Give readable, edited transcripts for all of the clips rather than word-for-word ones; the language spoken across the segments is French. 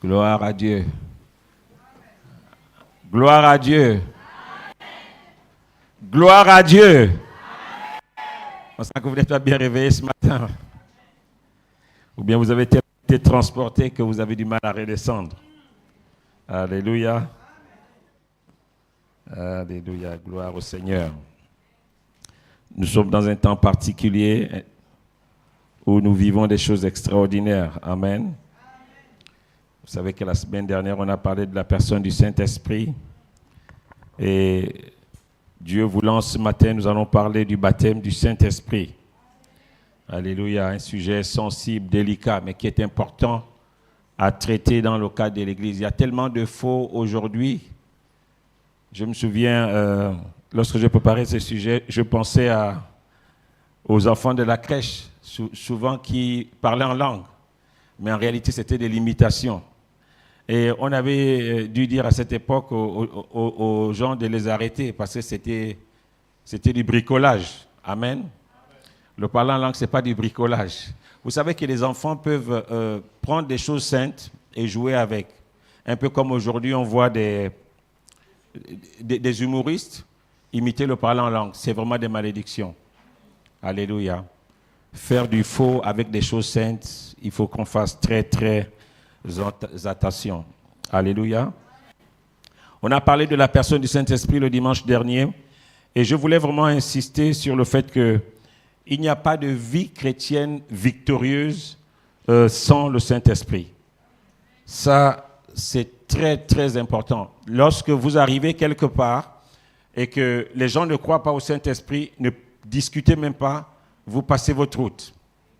Gloire à Dieu. Gloire à Dieu. Gloire à Dieu. On sent que vous n'êtes pas bien réveillé ce matin. Ou bien vous avez été transporté que vous avez du mal à redescendre. Alléluia. Alléluia. Gloire au Seigneur. Nous sommes dans un temps particulier où nous vivons des choses extraordinaires. Amen. Vous savez que la semaine dernière, on a parlé de la personne du Saint-Esprit. Et Dieu voulant, ce matin, nous allons parler du baptême du Saint-Esprit. Alléluia, un sujet sensible, délicat, mais qui est important à traiter dans le cadre de l'Église. Il y a tellement de faux aujourd'hui. Je me souviens, lorsque je préparais ce sujet, je pensais aux enfants de la crèche, souvent qui parlaient en langue. Mais en réalité, c'était des limitations. Et on avait dû dire à cette époque aux gens de les arrêter parce que c'était du bricolage. Amen. Le parler en langue, ce n'est pas du bricolage. Vous savez que les enfants peuvent prendre des choses saintes et jouer avec. Un peu comme aujourd'hui, on voit des humoristes imiter le parler en langue. C'est vraiment des malédictions. Alléluia. Faire du faux avec des choses saintes, il faut qu'on fasse très, très attention. Alléluia. On a parlé de la personne du Saint-Esprit le dimanche dernier et je voulais vraiment insister sur le fait qu'il n'y a pas de vie chrétienne victorieuse sans le Saint-Esprit. Ça, c'est très, très important. Lorsque vous arrivez quelque part et que les gens ne croient pas au Saint-Esprit, ne discutez même pas, vous passez votre route.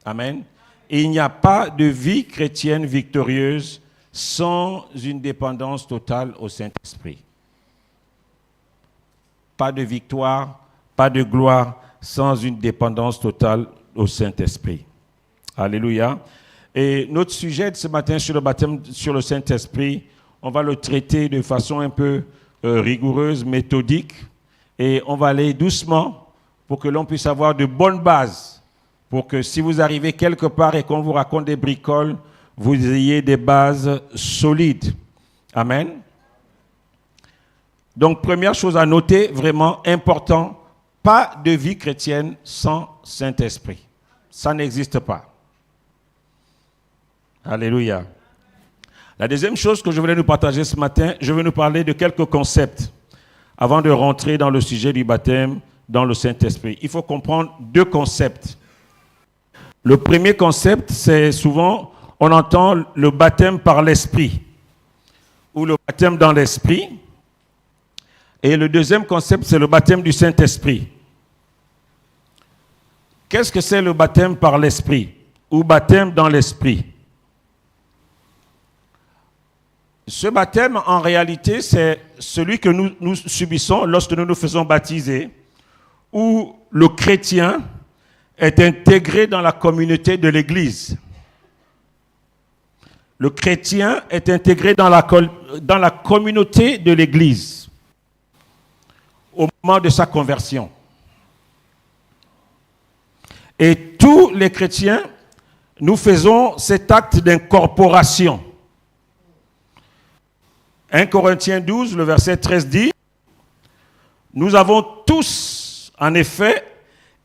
Amen. Et il n'y a pas de vie chrétienne victorieuse sans une dépendance totale au Saint-Esprit. Pas de victoire, pas de gloire sans une dépendance totale au Saint-Esprit. Alléluia. Et notre sujet de ce matin sur le baptême sur le Saint-Esprit, on va le traiter de façon un peu rigoureuse, méthodique, et on va aller doucement pour que l'on puisse avoir de bonnes bases. Pour que si vous arrivez quelque part et qu'on vous raconte des bricoles, vous ayez des bases solides. Amen. Donc, première chose à noter, vraiment important, pas de vie chrétienne sans Saint-Esprit. Ça n'existe pas. Alléluia. La deuxième chose que je voulais nous partager ce matin, je vais nous parler de quelques concepts avant de rentrer dans le sujet du baptême dans le Saint-Esprit. Il faut comprendre deux concepts. Le premier concept, c'est souvent, on entend le baptême par l'Esprit ou le baptême dans l'Esprit. Et le deuxième concept, c'est le baptême du Saint-Esprit. Qu'est-ce que c'est le baptême par l'Esprit ou baptême dans l'Esprit? Ce baptême, en réalité, c'est celui que nous subissons lorsque nous nous faisons baptiser, où le chrétien est intégré dans la communauté de l'Église. Le chrétien est intégré dans la communauté de l'Église au moment de sa conversion. Et tous les chrétiens, nous faisons cet acte d'incorporation. 1 Corinthiens 12, le verset 13 dit, « Nous avons tous, en effet,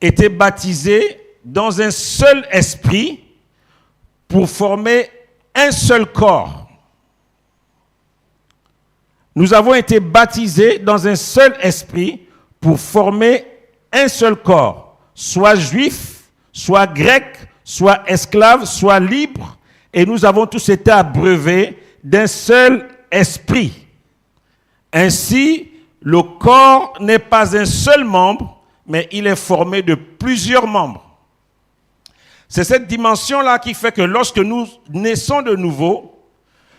été baptisés dans un seul esprit pour former un seul corps. » Nous avons été baptisés dans un seul esprit pour former un seul corps, soit juif, soit grec, soit esclave, soit libre, et nous avons tous été abreuvés d'un seul esprit. Ainsi, le corps n'est pas un seul membre, mais il est formé de plusieurs membres. C'est cette dimension-là qui fait que lorsque nous naissons de nouveau,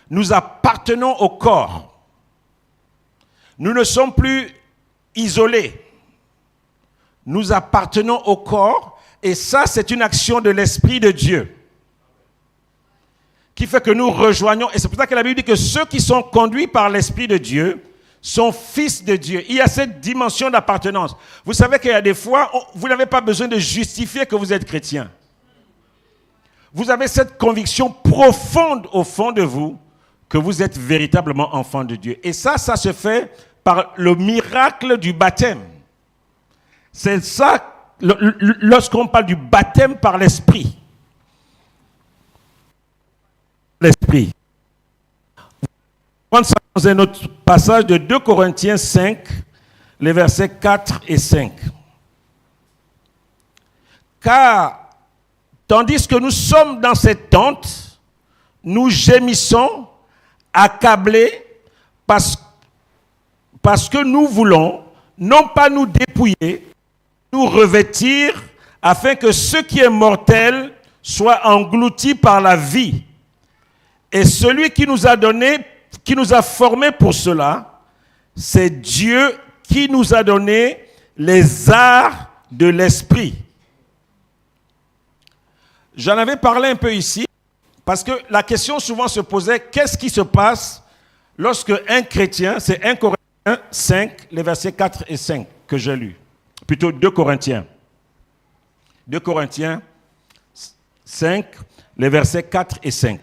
nous appartenons au corps. Nous ne sommes plus isolés. Nous appartenons au corps et ça, c'est une action de l'Esprit de Dieu qui fait que nous rejoignons. Et c'est pour ça que la Bible dit que ceux qui sont conduits par l'Esprit de Dieu sont fils de Dieu. Il y a cette dimension d'appartenance. Vous savez qu'il y a des fois, vous n'avez pas besoin de justifier que vous êtes chrétien. Vous avez cette conviction profonde au fond de vous que vous êtes véritablement enfant de Dieu. Et ça se fait par le miracle du baptême. C'est ça, lorsqu'on parle du baptême par l'Esprit. L'Esprit. On va prendre ça dans un autre passage de 2 Corinthiens 5, les versets 4 et 5. Car, tandis que nous sommes dans cette tente, nous gémissons, accablés, parce que nous voulons, non pas nous dépouiller, nous revêtir, afin que ce qui est mortel soit englouti par la vie. Et celui qui nous a donné, qui nous a formés pour cela, c'est Dieu qui nous a donné les arts de l'esprit. J'en avais parlé un peu ici, parce que la question souvent se posait, qu'est-ce qui se passe lorsque un chrétien, c'est 1 Corinthiens 5, les versets 4 et 5 que j'ai lus, plutôt 2 Corinthiens. 2 Corinthiens 5, les versets 4 et 5.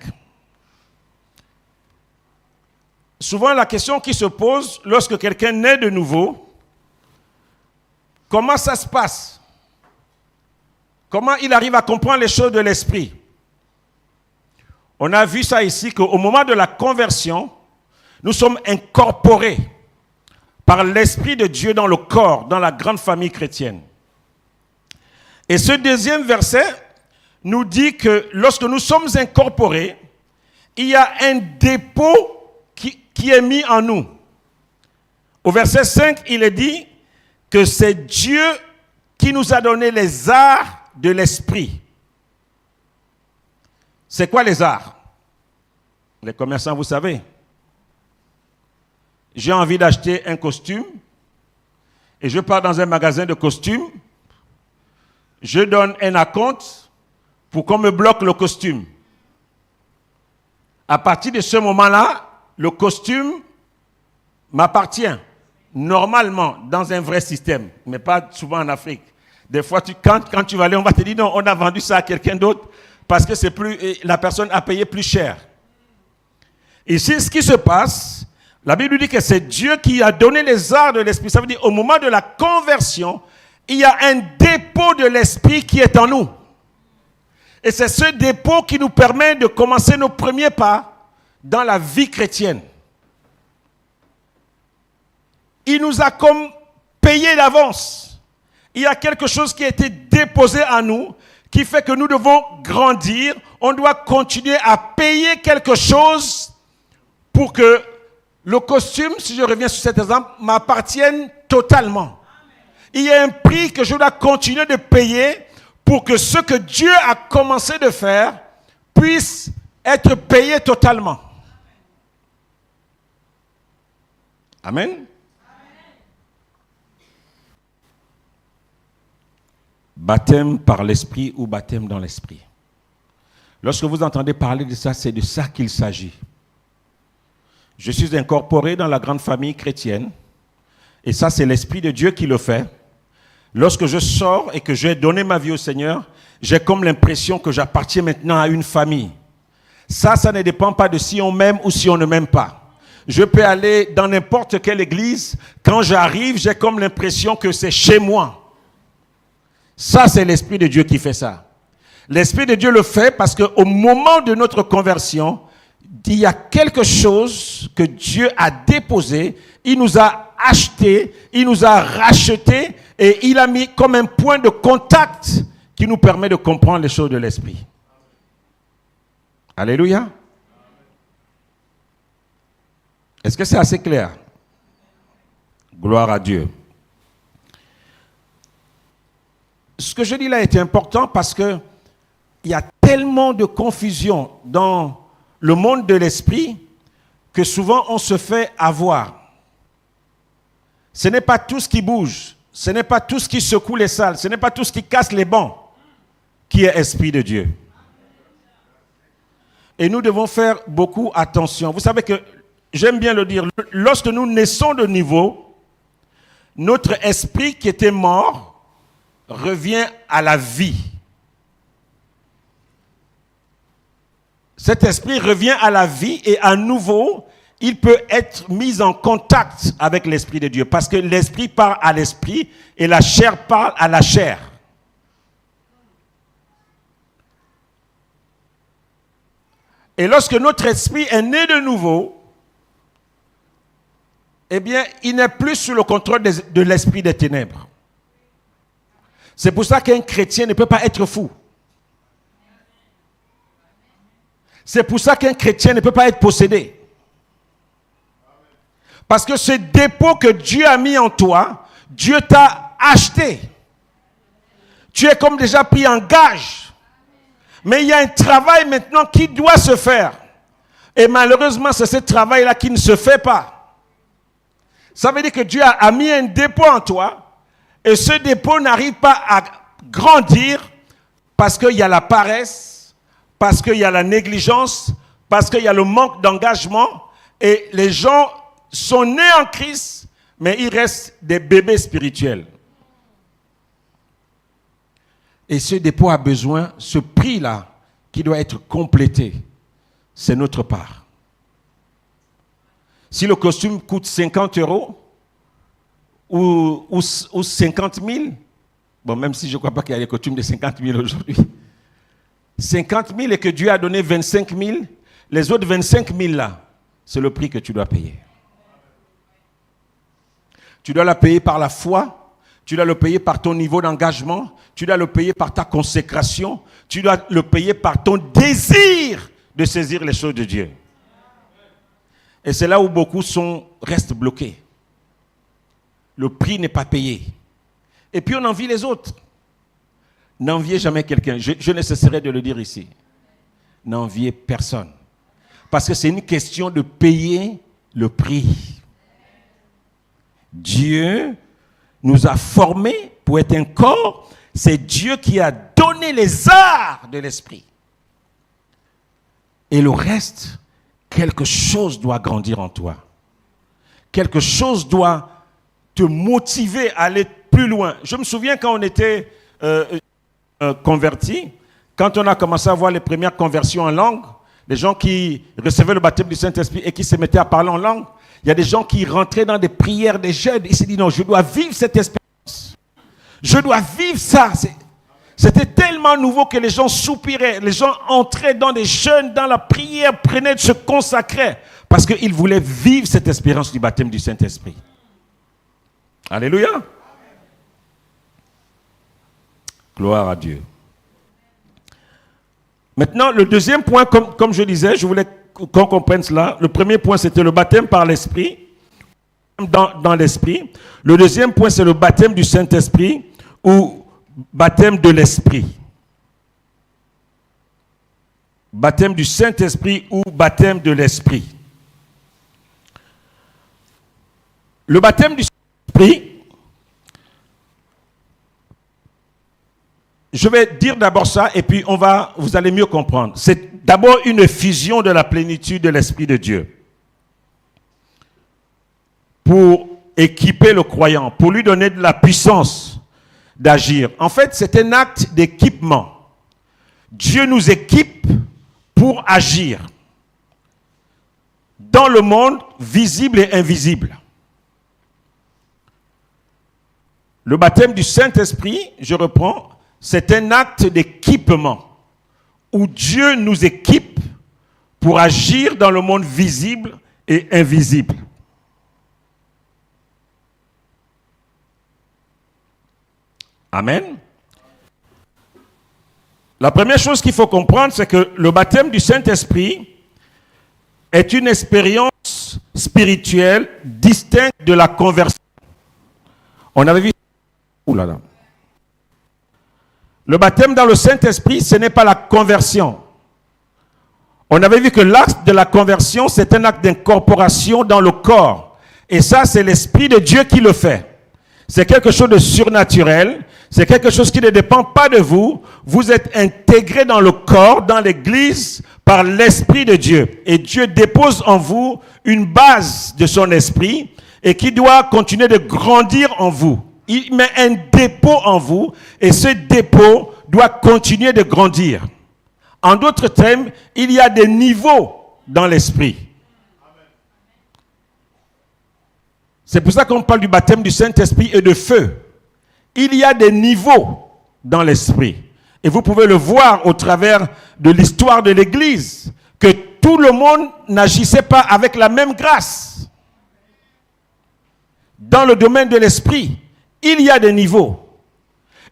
Souvent, la question qui se pose lorsque quelqu'un naît de nouveau, comment ça se passe? Comment il arrive à comprendre les choses de l'esprit? On a vu ça ici, qu'au moment de la conversion, nous sommes incorporés par l'Esprit de Dieu dans le corps, dans la grande famille chrétienne. Et ce deuxième verset nous dit que lorsque nous sommes incorporés, il y a un dépôt qui est mis en nous. Au verset 5, il est dit que c'est Dieu qui nous a donné les arts de l'esprit. C'est quoi les arts? Les commerçants, vous savez. J'ai envie d'acheter un costume et je pars dans un magasin de costumes. Je donne un acompte pour qu'on me bloque le costume. À partir de ce moment-là, le costume m'appartient, normalement, dans un vrai système, mais pas souvent en Afrique. Des fois, quand tu vas aller, on va te dire, non, on a vendu ça à quelqu'un d'autre, parce que la personne a payé plus cher. Ici, ce qui se passe, la Bible dit que c'est Dieu qui a donné les arts de l'esprit. Ça veut dire, au moment de la conversion, il y a un dépôt de l'esprit qui est en nous. Et c'est ce dépôt qui nous permet de commencer nos premiers pas dans la vie chrétienne. Il nous a comme payé d'avance. Il y a quelque chose qui a été déposé en nous qui fait que nous devons grandir. On doit continuer à payer quelque chose pour que le costume, si je reviens sur cet exemple, m'appartienne totalement. Il y a un prix que je dois continuer de payer pour que ce que Dieu a commencé de faire puisse être payé totalement. Amen. Baptême par l'esprit ou baptême dans l'esprit. Lorsque vous entendez parler de ça, c'est de ça qu'il s'agit. Je suis incorporé dans la grande famille chrétienne et ça, c'est l'Esprit de Dieu qui le fait. Lorsque je sors et que j'ai donné ma vie au Seigneur, j'ai comme l'impression que j'appartiens maintenant à une famille. Ça ne dépend pas de si on m'aime ou si on ne m'aime pas. Je peux aller dans n'importe quelle église. Quand j'arrive, j'ai comme l'impression que c'est chez moi. Ça, c'est l'Esprit de Dieu qui fait ça. L'Esprit de Dieu le fait parce qu'au moment de notre conversion, il y a quelque chose que Dieu a déposé. Il nous a achetés, il nous a rachetés et il a mis comme un point de contact qui nous permet de comprendre les choses de l'Esprit. Alléluia. Est-ce que c'est assez clair? Gloire à Dieu. Ce que je dis là est important parce que il y a tellement de confusion dans le monde de l'esprit que souvent on se fait avoir. Ce n'est pas tout ce qui bouge, ce n'est pas tout ce qui secoue les salles, ce n'est pas tout ce qui casse les bancs qui est esprit de Dieu. Et nous devons faire beaucoup attention. Vous savez que, j'aime bien le dire, lorsque nous naissons de nouveau, notre esprit qui était mort revient à la vie. cet esprit revient à la vie et à nouveau, il peut être mis en contact avec l'Esprit de Dieu. Parce que l'Esprit parle à l'Esprit et la chair parle à la chair. Et lorsque notre esprit est né de nouveau, eh bien, il n'est plus sous le contrôle de l'esprit des ténèbres. C'est pour ça qu'un chrétien ne peut pas être fou. C'est pour ça qu'un chrétien ne peut pas être possédé. Parce que ce dépôt que Dieu a mis en toi, Dieu t'a acheté. Tu es comme déjà pris en gage. Mais il y a un travail maintenant qui doit se faire. Et malheureusement, c'est ce travail-là qui ne se fait pas. Ça veut dire que Dieu a mis un dépôt en toi. Et ce dépôt n'arrive pas à grandir parce qu'il y a la paresse, parce qu'il y a la négligence, parce qu'il y a le manque d'engagement. Et les gens sont nés en Christ, mais ils restent des bébés spirituels. Et ce dépôt a besoin, ce prix-là, qui doit être complété, c'est notre part. Si le costume coûte 50 € ou 50 000, bon, même si je ne crois pas qu'il y a des costumes de 50 000 aujourd'hui, 50 000 et que Dieu a donné 25 000, les autres 25 000 là, c'est le prix que tu dois payer. Tu dois la payer par la foi, tu dois le payer par ton niveau d'engagement, tu dois le payer par ta consécration, tu dois le payer par ton désir de saisir les choses de Dieu. Et c'est là où beaucoup restent bloqués. Le prix n'est pas payé. Et puis on envie les autres. N'enviez jamais quelqu'un. Je ne cesserai de le dire ici. N'enviez personne. Parce que c'est une question de payer le prix. Dieu nous a formés pour être un corps. C'est Dieu qui a donné les arts de l'esprit. Et le reste, quelque chose doit grandir en toi. Quelque chose doit te motiver à aller plus loin. Je me souviens quand on était convertis, quand on a commencé à voir les premières conversions en langue, les gens qui recevaient le baptême du Saint-Esprit et qui se mettaient à parler en langue, il y a des gens qui rentraient dans des prières des jeunes. Ils se disent non, je dois vivre cette expérience. Je dois vivre ça. C'était tellement nouveau que les gens soupiraient. Les gens entraient dans des jeûnes, dans la prière, prenaient de se consacrer parce qu'ils voulaient vivre cette expérience du baptême du Saint-Esprit. Alléluia. Gloire à Dieu. Maintenant, le deuxième point, comme je disais, je voulais qu'on comprenne cela. Le premier point, c'était le baptême par l'Esprit, dans l'Esprit. Le deuxième point, c'est le baptême du Saint-Esprit ou baptême de l'Esprit. Baptême du Saint-Esprit ou baptême de l'Esprit. Le baptême du Saint-Esprit, je vais dire d'abord ça et puis vous allez mieux comprendre. C'est d'abord une effusion de la plénitude de l'Esprit de Dieu pour équiper le croyant, pour lui donner de la puissance d'agir. En fait, c'est un acte d'équipement. Dieu nous équipe pour agir dans le monde visible et invisible. Le baptême du Saint-Esprit, je reprends, c'est un acte d'équipement où Dieu nous équipe pour agir dans le monde visible et invisible. Amen. La première chose qu'il faut comprendre, c'est que le baptême du Saint-Esprit est une expérience spirituelle distincte de la conversion. On avait vu... Ouh là là. Le baptême dans le Saint-Esprit, ce n'est pas la conversion. On avait vu que l'acte de la conversion, c'est un acte d'incorporation dans le corps. Et ça, c'est l'Esprit de Dieu qui le fait. C'est quelque chose de surnaturel. C'est quelque chose qui ne dépend pas de vous. Vous êtes intégré dans le corps, dans l'Église, par l'Esprit de Dieu. Et Dieu dépose en vous une base de son Esprit et qui doit continuer de grandir en vous. Il met un dépôt en vous et ce dépôt doit continuer de grandir En d'autres termes, il y a des niveaux dans l'esprit. C'est pour ça qu'on parle du baptême du Saint-Esprit et de feu. Il y a des niveaux dans l'esprit. Et vous pouvez le voir au travers de l'histoire de l'Église, que tout le monde n'agissait pas avec la même grâce. Dans le domaine de l'esprit, il y a des niveaux.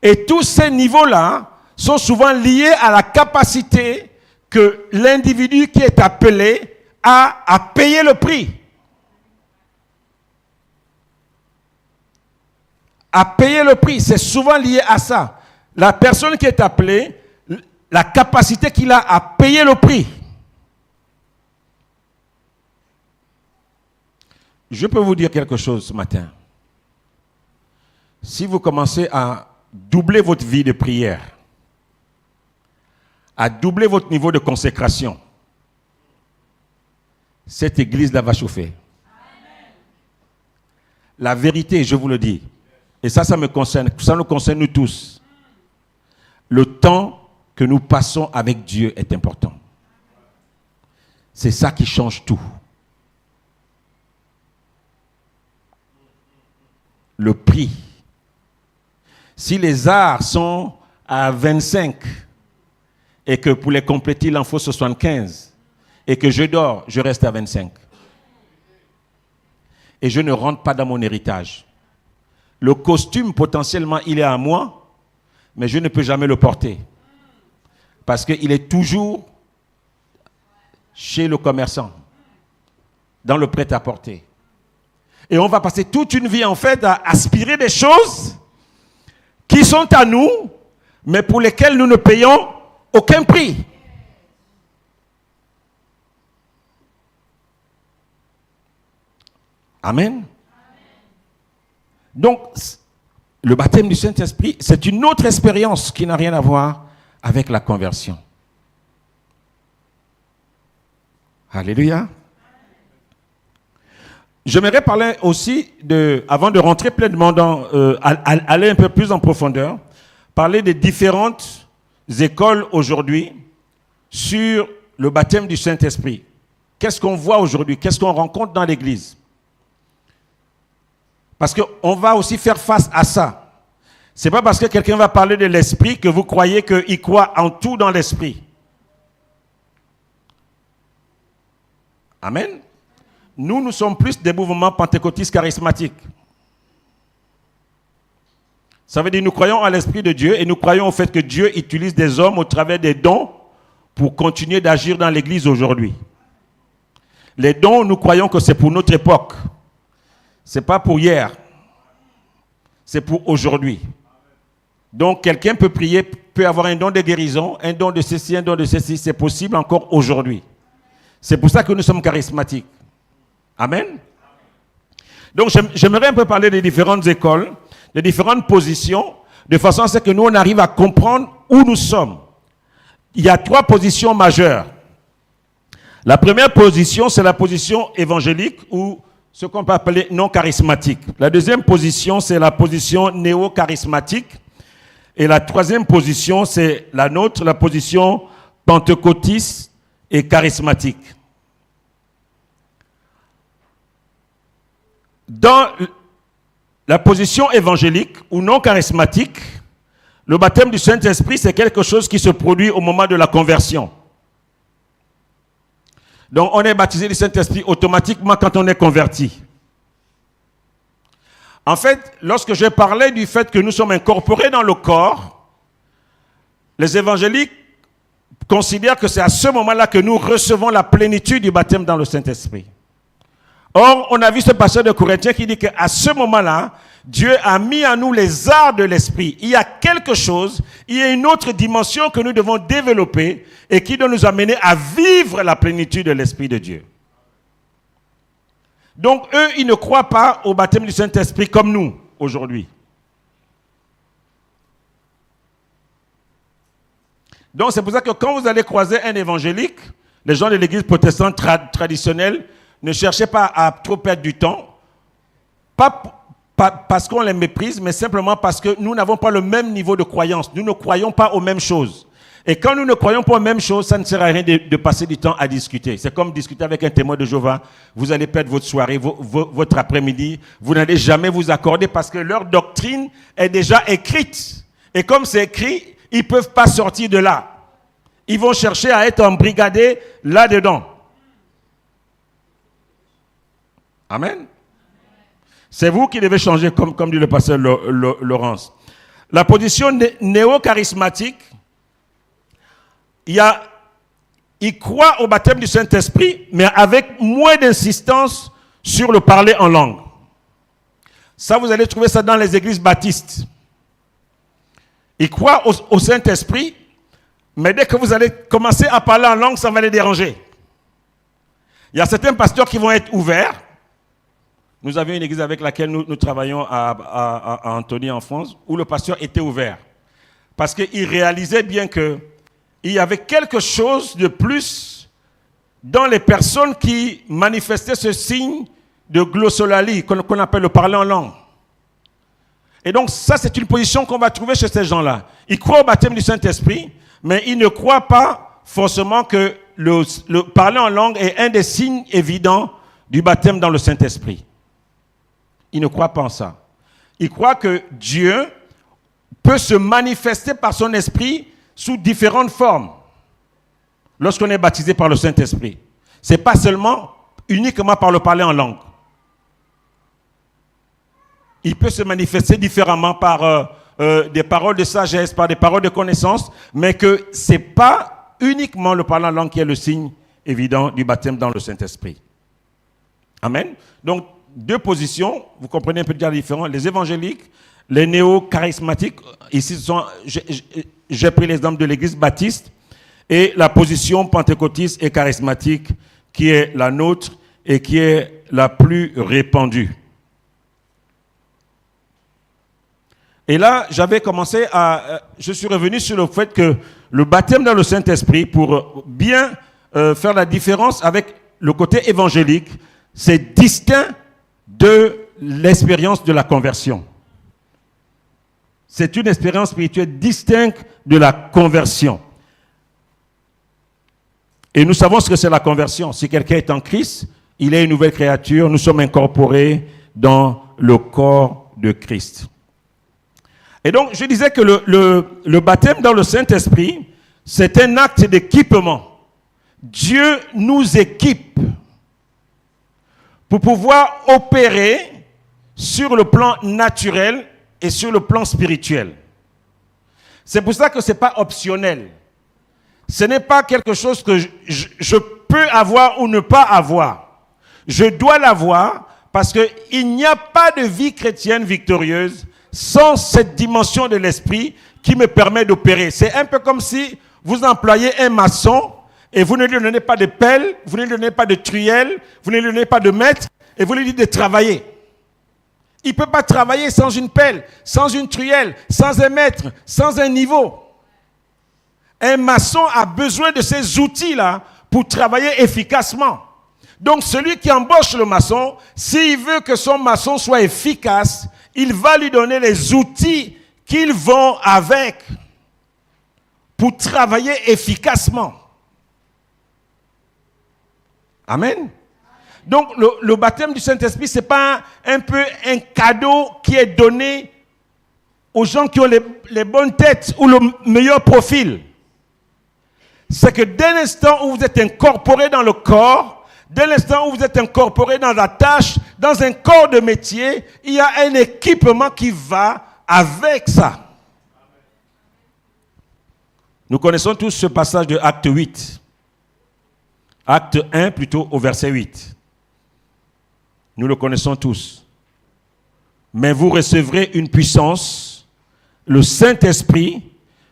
Et tous ces niveaux-là sont souvent liés à la capacité que l'individu qui est appelé a à payer le prix. À payer le prix, c'est souvent lié à ça. La personne qui est appelée, la capacité qu'il a à payer le prix. Je peux vous dire quelque chose ce matin. Si vous commencez à doubler votre vie de prière, à doubler votre niveau de consécration, cette église-là va chauffer. La vérité, je vous le dis, et ça me concerne, ça nous concerne nous tous. Le temps que nous passons avec Dieu est important. C'est ça qui change tout. Le prix. Si les arts sont à 25 et que pour les compléter, il en faut 75 et que je dors, je reste à 25. Et je ne rentre pas dans mon héritage. Le costume, potentiellement, il est à moi, mais je ne peux jamais le porter. Parce qu'il est toujours chez le commerçant, dans le prêt-à-porter. Et on va passer toute une vie, en fait, à aspirer des choses qui sont à nous, mais pour lesquelles nous ne payons aucun prix. Amen. Donc, le baptême du Saint-Esprit, c'est une autre expérience qui n'a rien à voir avec la conversion. Alléluia. J'aimerais parler aussi, avant de rentrer pleinement dans, aller un peu plus en profondeur, parler des différentes écoles aujourd'hui sur le baptême du Saint-Esprit. Qu'est-ce qu'on voit aujourd'hui? Qu'est-ce qu'on rencontre dans l'Église? Parce qu'on va aussi faire face à ça. Ce n'est pas parce que quelqu'un va parler de l'Esprit que vous croyez qu'il croit en tout dans l'Esprit. Amen. Nous sommes plus des mouvements pentecôtistes charismatiques. Ça veut dire que nous croyons à l'Esprit de Dieu et nous croyons au fait que Dieu utilise des hommes au travers des dons pour continuer d'agir dans l'Église aujourd'hui. Les dons, nous croyons que c'est pour notre époque. Ce n'est pas pour hier. C'est pour aujourd'hui. Donc, quelqu'un peut prier, peut avoir un don de guérison, un don de ceci, un don de ceci. C'est possible encore aujourd'hui. C'est pour ça que nous sommes charismatiques. Amen. Donc, j'aimerais un peu parler des différentes écoles, des différentes positions, de façon à ce que nous, on arrive à comprendre où nous sommes. Il y a 3 positions majeures. La première position, c'est la position évangélique ou ce qu'on peut appeler non charismatique. La deuxième position, c'est la position néo-charismatique. Et la troisième position, c'est la nôtre, la position pentecôtiste et charismatique. Dans la position évangélique ou non charismatique, le baptême du Saint-Esprit, c'est quelque chose qui se produit au moment de la conversion. Donc, on est baptisé du Saint-Esprit automatiquement quand on est converti. En fait, lorsque je parlais du fait que nous sommes incorporés dans le corps, les évangéliques considèrent que c'est à ce moment-là que nous recevons la plénitude du baptême dans le Saint-Esprit. Or, on a vu ce passage de Corinthiens qui dit qu'à ce moment-là, Dieu a mis en nous les arts de l'esprit. Il y a quelque chose, il y a une autre dimension que nous devons développer et qui doit nous amener à vivre la plénitude de l'Esprit de Dieu. Donc, eux, ils ne croient pas au baptême du Saint-Esprit comme nous, aujourd'hui. Donc, c'est pour ça que quand vous allez croiser un évangélique, les gens de l'église protestante traditionnelle, ne cherchez pas à trop perdre du temps. Pas parce qu'on les méprise, mais simplement parce que nous n'avons pas le même niveau de croyance. Nous ne croyons pas aux mêmes choses. Et quand nous ne croyons pas aux mêmes choses, ça ne sert à rien de passer du temps à discuter. C'est comme discuter avec un témoin de Jéhovah. Vous allez perdre votre soirée, votre après-midi. Vous n'allez jamais vous accorder parce que leur doctrine est déjà écrite. Et comme c'est écrit, ils ne peuvent pas sortir de là. Ils vont chercher à être embrigadés là-dedans. Amen. C'est vous qui devez changer, comme dit le pasteur Laurence. La position néo-charismatique, il croit au baptême du Saint-Esprit, mais avec moins d'insistance sur le parler en langue. Ça, vous allez trouver ça dans les églises baptistes. Ils croient au Saint-Esprit, mais dès que vous allez commencer à parler en langue, ça va les déranger. Il y a certains pasteurs qui vont être ouverts. Nous avions une église avec laquelle nous travaillons à Antony en France, où le pasteur était ouvert. Parce qu'il réalisait bien qu'il y avait quelque chose de plus dans les personnes qui manifestaient ce signe de glossolalie, qu'on appelle le parler en langue. Et donc ça, c'est une position qu'on va trouver chez ces gens-là. Ils croient au baptême du Saint-Esprit, mais ils ne croient pas forcément que le parler en langue est un des signes évidents du baptême dans le Saint-Esprit. Ils ne croient pas en ça. Ils croient que Dieu peut se manifester par son esprit sous différentes formes lorsqu'on est baptisé par le Saint-Esprit. Ce n'est pas seulement uniquement par le parler en langue. Il peut se manifester différemment par des paroles de sagesse, par des paroles de connaissance, mais que ce n'est pas uniquement le parler en langue qui est le signe évident du baptême dans le Saint-Esprit. Amen. Donc, deux positions, vous comprenez un peu déjà différents. Les évangéliques, les néo-charismatiques, ici j'ai pris l'exemple de l'église baptiste, et la position pentecôtiste et charismatique qui est la nôtre et qui est la plus répandue. Et là, je suis revenu sur le fait que le baptême dans le Saint-Esprit, pour bien faire la différence avec le côté évangélique, c'est distinct de l'expérience de la conversion. C'est une expérience spirituelle distincte de la conversion. Et nous savons ce que c'est la conversion. Si quelqu'un est en Christ, il est une nouvelle créature. Nous sommes incorporés dans le corps de Christ. Et donc, je disais que le baptême dans le Saint-Esprit, c'est un acte d'équipement. Dieu nous équipe pour pouvoir opérer sur le plan naturel et sur le plan spirituel. C'est pour ça que ce n'est pas optionnel. Ce n'est pas quelque chose que je peux avoir ou ne pas avoir. Je dois l'avoir parce qu'il n'y a pas de vie chrétienne victorieuse sans cette dimension de l'esprit qui me permet d'opérer. C'est un peu comme si vous employez un maçon et vous ne lui donnez pas de pelle, vous ne lui donnez pas de truelle, vous ne lui donnez pas de mètre, et vous lui dites de travailler. Il ne peut pas travailler sans une pelle, sans une truelle, sans un mètre, sans un niveau. Un maçon a besoin de ces outils-là pour travailler efficacement. Donc celui qui embauche le maçon, s'il veut que son maçon soit efficace, il va lui donner les outils qu'ils vont avec pour travailler efficacement. Amen. Donc, le baptême du Saint-Esprit, ce n'est pas un peu un cadeau qui est donné aux gens qui ont les bonnes têtes ou le meilleur profil. C'est que dès l'instant où vous êtes incorporé dans le corps, dès l'instant où vous êtes incorporé dans la tâche, dans un corps de métier, il y a un équipement qui va avec ça. Nous connaissons tous ce passage de Acte 8. Acte 1 plutôt au verset 8. Nous le connaissons tous. Mais vous recevrez une puissance, le Saint-Esprit,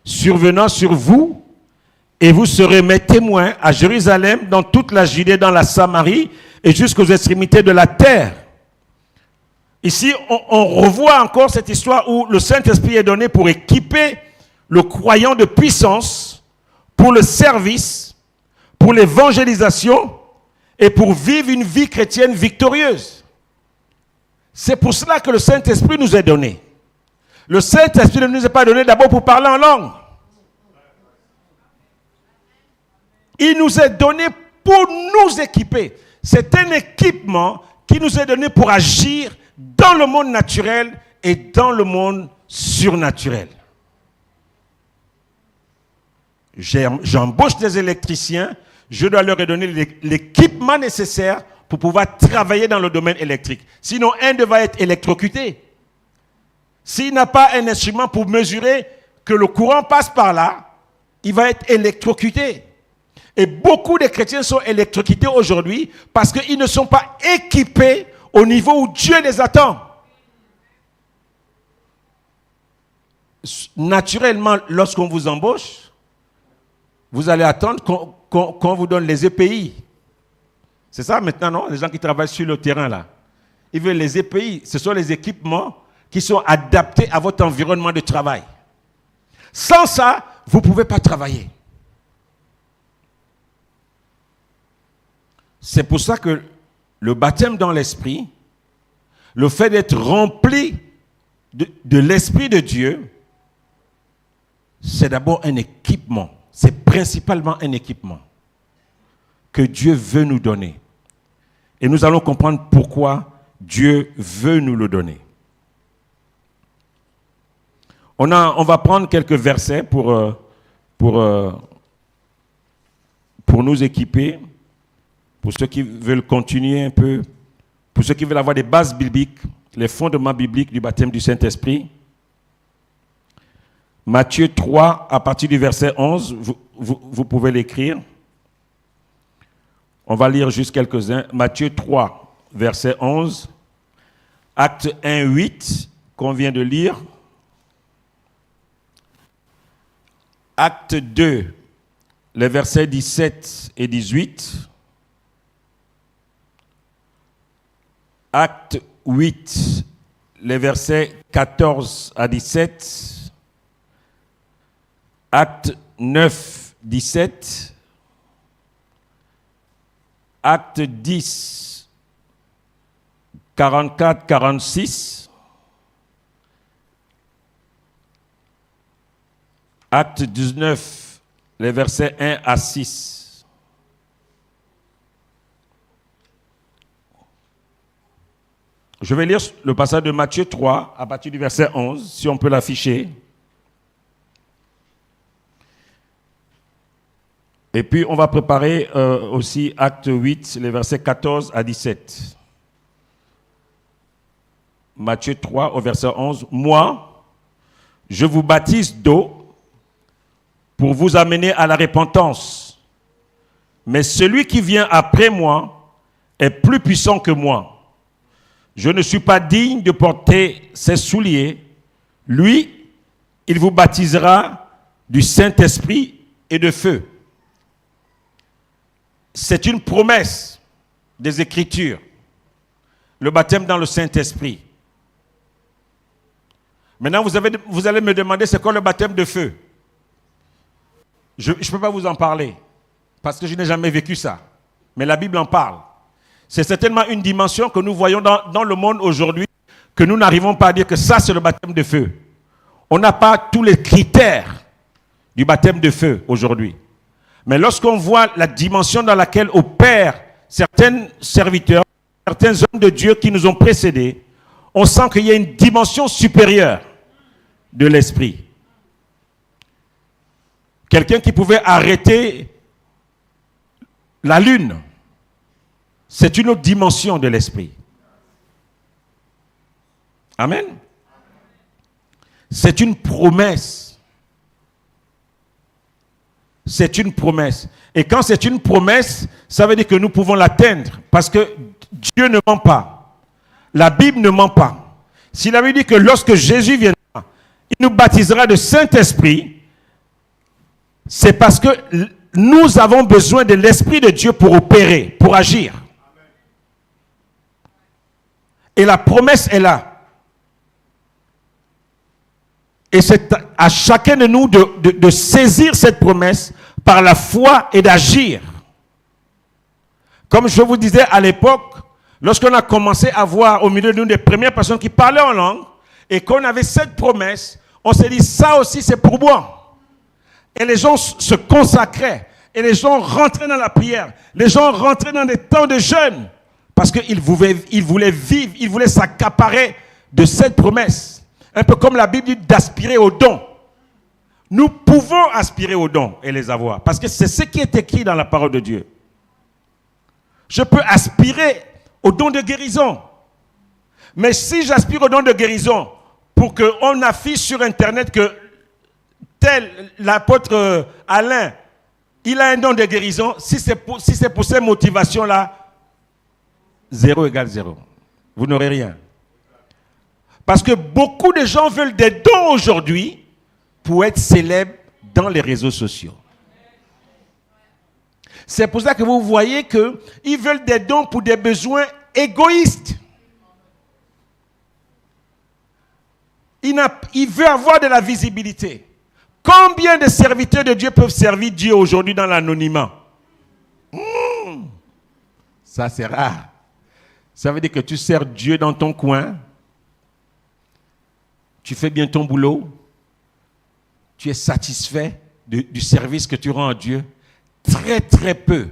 survenant sur vous, et vous serez mes témoins à Jérusalem, dans toute la Judée, dans la Samarie, et jusqu'aux extrémités de la terre. Ici, on revoit encore cette histoire où le Saint-Esprit est donné pour équiper le croyant de puissance pour le service, pour l'évangélisation et pour vivre une vie chrétienne victorieuse. C'est pour cela que le Saint-Esprit nous est donné. Le Saint-Esprit ne nous est pas donné d'abord pour parler en langue. Il nous est donné pour nous équiper. C'est un équipement qui nous est donné pour agir dans le monde naturel et dans le monde surnaturel. J'embauche des électriciens, je dois leur donner l'équipement nécessaire pour pouvoir travailler dans le domaine électrique. Sinon, un va être électrocuté. S'il n'a pas un instrument pour mesurer que le courant passe par là, il va être électrocuté. Et beaucoup de chrétiens sont électrocutés aujourd'hui parce qu'ils ne sont pas équipés au niveau où Dieu les attend. Naturellement, lorsqu'on vous embauche, vous allez attendre qu'on vous donne les EPI. C'est ça maintenant, non? Les gens qui travaillent sur le terrain, là. Ils veulent les EPI. Ce sont les équipements qui sont adaptés à votre environnement de travail. Sans ça, vous ne pouvez pas travailler. C'est pour ça que le baptême dans l'esprit, le fait d'être rempli de l'esprit de Dieu, c'est d'abord un équipement. C'est principalement un équipement que Dieu veut nous donner. Et nous allons comprendre pourquoi Dieu veut nous le donner. On va prendre quelques versets pour nous équiper, pour ceux qui veulent continuer un peu, pour ceux qui veulent avoir des bases bibliques, les fondements bibliques du baptême du Saint-Esprit. Matthieu 3, à partir du verset 11, vous pouvez l'écrire. On va lire juste quelques-uns. Matthieu 3, verset 11. Acte 1, 8, qu'on vient de lire. Acte 2, les versets 17 et 18. Acte 8, les versets 14 à 17. Acte 9, 17. Acte 10, 44, 46. Acte 19, les versets 1 à 6. Je vais lire le passage de Matthieu 3 à partir du verset 11, si on peut l'afficher. Et puis, on va préparer aussi Acte 8, les versets 14 à 17. Matthieu 3, au verset 11. « Moi, je vous baptise d'eau pour vous amener à la repentance. Mais celui qui vient après moi est plus puissant que moi. Je ne suis pas digne de porter ses souliers. Lui, il vous baptisera du Saint-Esprit et de feu. » C'est une promesse des Écritures, le baptême dans le Saint-Esprit. Maintenant, vous allez me demander c'est quoi le baptême de feu. Je ne peux pas vous en parler, parce que je n'ai jamais vécu ça. Mais la Bible en parle. C'est certainement une dimension que nous voyons dans le monde aujourd'hui, que nous n'arrivons pas à dire que ça, c'est le baptême de feu. On n'a pas tous les critères du baptême de feu aujourd'hui. Mais lorsqu'on voit la dimension dans laquelle opèrent certains serviteurs, certains hommes de Dieu qui nous ont précédés, on sent qu'il y a une dimension supérieure de l'esprit. Quelqu'un qui pouvait arrêter la lune, c'est une autre dimension de l'esprit. Amen. C'est une promesse. C'est une promesse. Et quand c'est une promesse, ça veut dire que nous pouvons l'atteindre. Parce que Dieu ne ment pas. La Bible ne ment pas. Si la Bible dit que lorsque Jésus viendra, il nous baptisera de Saint-Esprit, c'est parce que nous avons besoin de l'Esprit de Dieu pour opérer, pour agir. Et la promesse est là. Et c'est à chacun de nous de saisir cette promesse par la foi et d'agir. Comme je vous disais à l'époque, lorsqu'on a commencé à voir au milieu de nous des premières personnes qui parlaient en langue, et qu'on avait cette promesse, on s'est dit, ça aussi c'est pour moi. Et les gens se consacraient. Et les gens rentraient dans la prière. Les gens rentraient dans des temps de jeûne. Parce qu'ils voulaient vivre, ils voulaient s'accaparer de cette promesse. Un peu comme la Bible dit d'aspirer aux dons. Nous pouvons aspirer aux dons et les avoir. Parce que c'est ce qui est écrit dans la parole de Dieu. Je peux aspirer aux dons de guérison. Mais si j'aspire aux dons de guérison pour qu'on affiche sur Internet que tel l'apôtre Alain, il a un don de guérison, si c'est pour ces motivations-là, 0 égale 0. Vous n'aurez rien. Parce que beaucoup de gens veulent des dons aujourd'hui pour être célèbres dans les réseaux sociaux. C'est pour ça que vous voyez qu'ils veulent des dons pour des besoins égoïstes. Il veut avoir de la visibilité. Combien de serviteurs de Dieu peuvent servir Dieu aujourd'hui dans l'anonymat? Ça, c'est rare. Ça veut dire que tu sers Dieu dans ton coin. Tu fais bien ton boulot. Tu es satisfait du service que tu rends à Dieu. Très, très peu.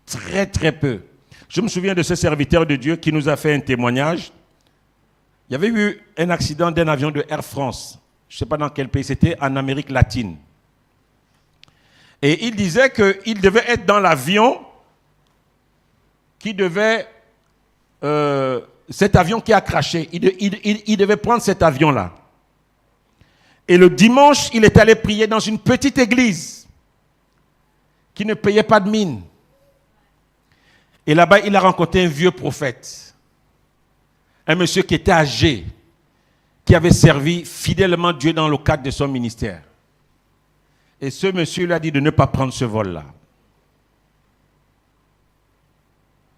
Très, très peu. Je me souviens de ce serviteur de Dieu qui nous a fait un témoignage. Il y avait eu un accident d'un avion de Air France. Je ne sais pas dans quel pays c'était, en Amérique latine. Et il disait qu'il devait être dans l'avion qui devait... cet avion qui a craché. Il devait prendre cet avion-là. Et le dimanche, il est allé prier dans une petite église qui ne payait pas de mine. Et là-bas, il a rencontré un vieux prophète. Un monsieur qui était âgé, qui avait servi fidèlement Dieu dans le cadre de son ministère. Et ce monsieur lui a dit de ne pas prendre ce vol-là.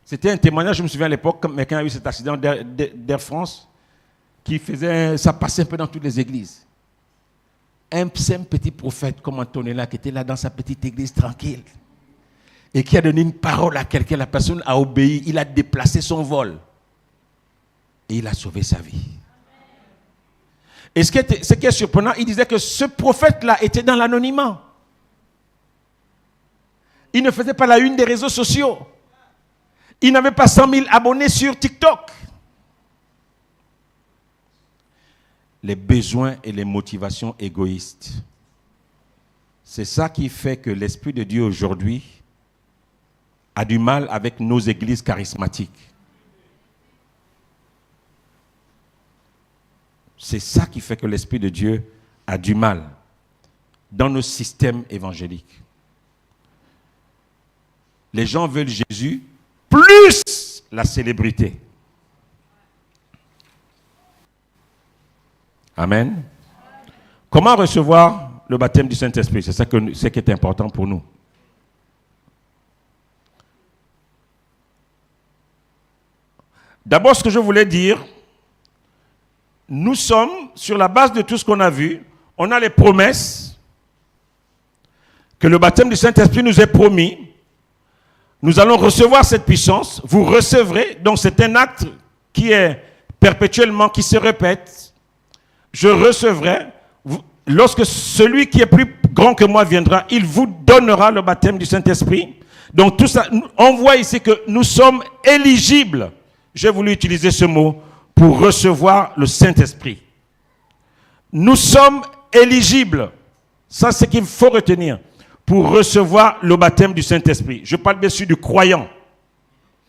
C'était un témoignage, je me souviens à l'époque, quand il y a eu cet accident d'Air France, ça passait un peu dans toutes les églises. Un petit prophète comme Antonella qui était là dans sa petite église tranquille et qui a donné une parole à quelqu'un, la personne a obéi, il a déplacé son vol et il a sauvé sa vie. Et ce qui est surprenant, il disait que ce prophète-là était dans l'anonymat. Il ne faisait pas la une des réseaux sociaux. Il n'avait pas 100 000 abonnés sur TikTok. Les besoins et les motivations égoïstes. C'est ça qui fait que l'Esprit de Dieu aujourd'hui a du mal avec nos églises charismatiques. C'est ça qui fait que l'Esprit de Dieu a du mal dans nos systèmes évangéliques. Les gens veulent Jésus plus la célébrité. Amen. Comment recevoir le baptême du Saint-Esprit? C'est ça qui est important pour nous. D'abord, ce que je voulais dire, nous sommes, sur la base de tout ce qu'on a vu, on a les promesses que le baptême du Saint-Esprit nous est promis. Nous allons recevoir cette puissance. Vous recevrez. Donc, c'est un acte qui est perpétuellement, qui se répète. Je recevrai. Lorsque celui qui est plus grand que moi viendra, il vous donnera le baptême du Saint-Esprit. Donc, tout ça, on voit ici que nous sommes éligibles. J'ai voulu utiliser ce mot pour recevoir le Saint-Esprit. Nous sommes éligibles. Ça, c'est ce qu'il faut retenir. Pour recevoir le baptême du Saint-Esprit. Je parle bien sûr du croyant.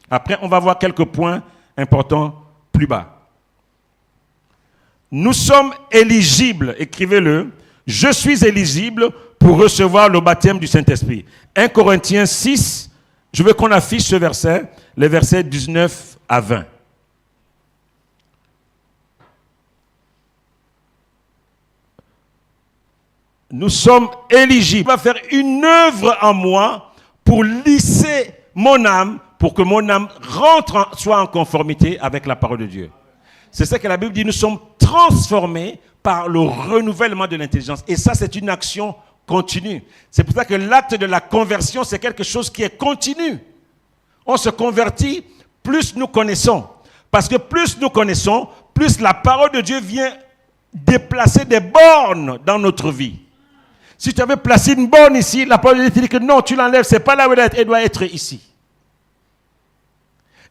Après, on va voir quelques points importants plus bas. Nous sommes éligibles, écrivez-le. Je suis éligible pour recevoir le baptême du Saint-Esprit. 1 Corinthiens 6, je veux qu'on affiche ce verset, les versets 19 à 20. Nous sommes éligibles. Il va faire une œuvre en moi pour lisser mon âme, pour que mon âme soit en conformité avec la parole de Dieu. C'est ça que la Bible dit, nous sommes transformés par le renouvellement de l'intelligence. Et ça, c'est une action continue. C'est pour ça que l'acte de la conversion, c'est quelque chose qui est continu. On se convertit, plus nous connaissons. Parce que plus nous connaissons, plus la parole de Dieu vient déplacer des bornes dans notre vie. Si tu avais placé une borne ici, la parole de Dieu te dit que non, tu l'enlèves, ce n'est pas là où elle doit être, elle doit être ici.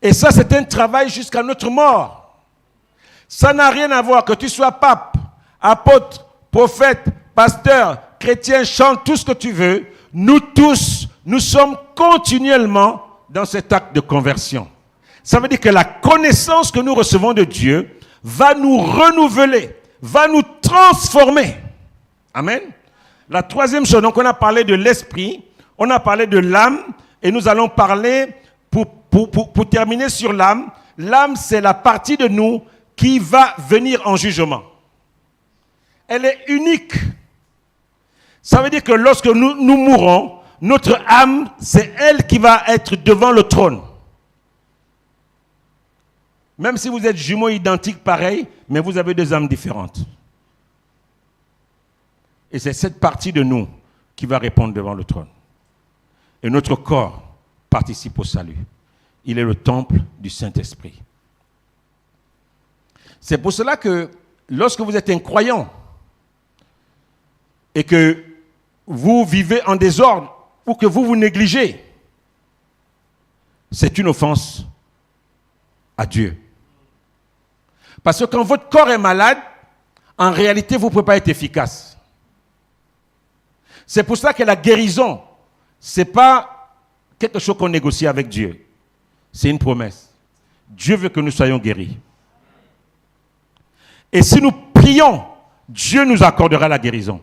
Et ça, c'est un travail jusqu'à notre mort. Ça n'a rien à voir, que tu sois pape, apôtre, prophète, pasteur, chrétien, chante, tout ce que tu veux. Nous tous, nous sommes continuellement dans cet acte de conversion. Ça veut dire que la connaissance que nous recevons de Dieu va nous renouveler, va nous transformer. Amen. La troisième chose, donc on a parlé de l'esprit, on a parlé de l'âme, et nous allons parler, pour terminer sur l'âme. L'âme, c'est la partie de nous qui va venir en jugement. Elle est unique. Ça veut dire que lorsque nous mourrons, notre âme, c'est elle qui va être devant le trône. Même si vous êtes jumeaux identiques pareils, mais vous avez deux âmes différentes. Et c'est cette partie de nous qui va répondre devant le trône. Et notre corps participe au salut. Il est le temple du Saint-Esprit. C'est pour cela que lorsque vous êtes un croyant et que vous vivez en désordre ou que vous vous négligez, c'est une offense à Dieu. Parce que quand votre corps est malade, en réalité, vous ne pouvez pas être efficace. C'est pour ça que la guérison, ce n'est pas quelque chose qu'on négocie avec Dieu. C'est une promesse. Dieu veut que nous soyons guéris. Et si nous prions, Dieu nous accordera la guérison.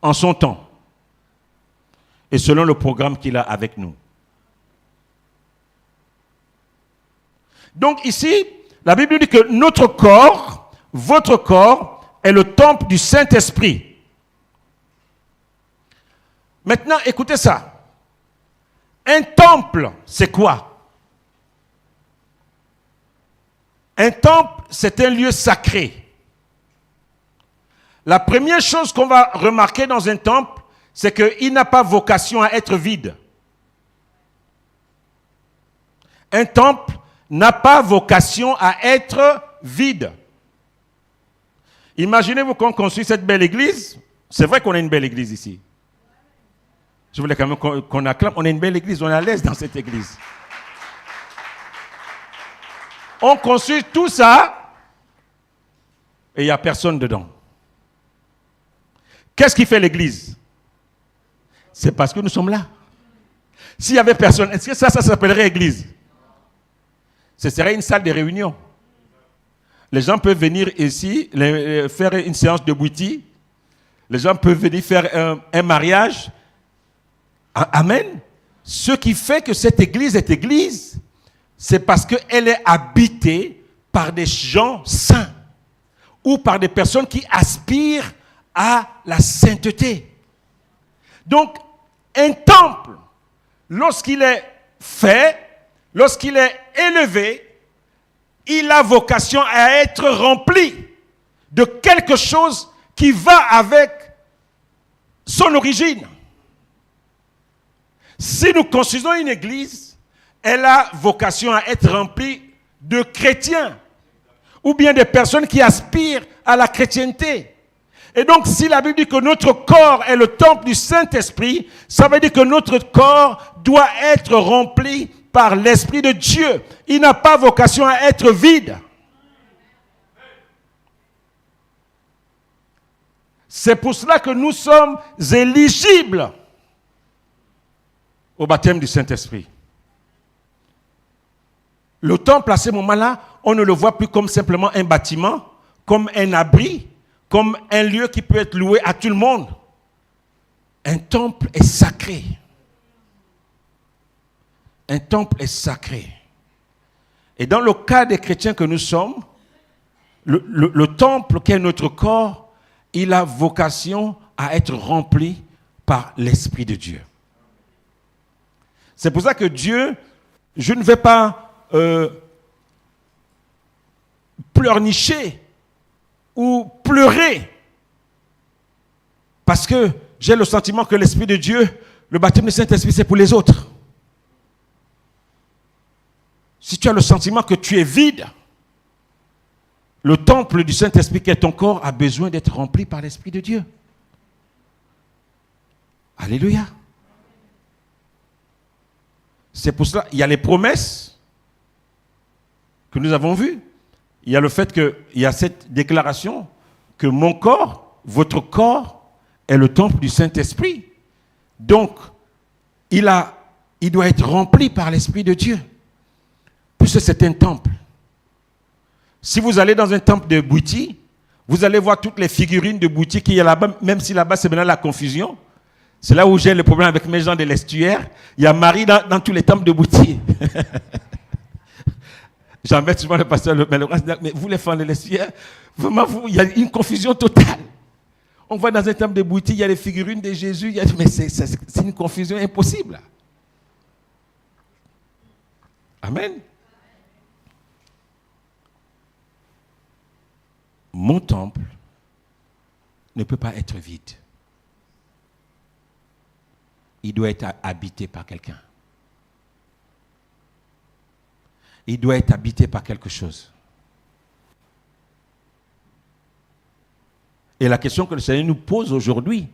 En son temps. Et selon le programme qu'il a avec nous. Donc ici, la Bible dit que notre corps, votre corps, est le temple du Saint-Esprit. Maintenant, écoutez ça. Un temple, c'est quoi? Un temple, c'est un lieu sacré. La première chose qu'on va remarquer dans un temple, c'est qu'il n'a pas vocation à être vide. Un temple n'a pas vocation à être vide. Imaginez-vous qu'on construit cette belle église. C'est vrai qu'on a une belle église ici. Je voulais quand même qu'on acclame. On a une belle église, on est à l'aise dans cette église. On construit tout ça et il n'y a personne dedans. Qu'est-ce qui fait l'église? C'est parce que nous sommes là. S'il n'y avait personne, est-ce que ça s'appellerait église? Ce serait une salle de réunion. Les gens peuvent venir ici, faire une séance de bouillie. Les gens peuvent venir faire un mariage. Amen. Ce qui fait que cette église est église, c'est parce qu'elle est habitée par des gens saints ou par des personnes qui aspirent à la sainteté. Donc, un temple, lorsqu'il est fait, lorsqu'il est élevé, il a vocation à être rempli de quelque chose qui va avec son origine. Si nous construisons une église, elle a vocation à être remplie de chrétiens ou bien de personnes qui aspirent à la chrétienté. Et donc, si la Bible dit que notre corps est le temple du Saint-Esprit, ça veut dire que notre corps doit être rempli par l'Esprit de Dieu. Il n'a pas vocation à être vide. C'est pour cela que nous sommes éligibles au baptême du Saint-Esprit. Le temple, à ce moment-là, on ne le voit plus comme simplement un bâtiment, comme un abri, comme un lieu qui peut être loué à tout le monde. Un temple est sacré. Un temple est sacré. Et dans le cas des chrétiens que nous sommes, le temple qui est notre corps, il a vocation à être rempli par l'Esprit de Dieu. C'est pour ça que Dieu, je ne vais pas pleurnicher ou pleurer parce que j'ai le sentiment que l'Esprit de Dieu, le baptême du Saint-Esprit, c'est pour les autres. Si tu as le sentiment que tu es vide, le temple du Saint-Esprit qui est ton corps a besoin d'être rempli par l'Esprit de Dieu. Alléluia. C'est pour cela, il y a les promesses que nous avons vues. Il y a le fait qu'il y a cette déclaration que mon corps, votre corps, est le temple du Saint-Esprit. Donc, il doit être rempli par l'Esprit de Dieu. Puisque c'est un temple. Si vous allez dans un temple de Bouti, vous allez voir toutes les figurines de Bouti qu'il y a là-bas, même si là-bas c'est maintenant la confusion. C'est là où j'ai le problème avec mes gens de l'estuaire. Il y a Marie dans tous les temples de Bouti. J'embête souvent le pasteur, mais vous les fans de l'estuaire, vraiment, il y a une confusion totale. On voit dans un temple de Bouti, il y a les figurines de Jésus, mais c'est une confusion impossible. Amen. Mon temple ne peut pas être vide. Il doit être habité par quelqu'un. Il doit être habité par quelque chose. Et la question que le Seigneur nous pose aujourd'hui,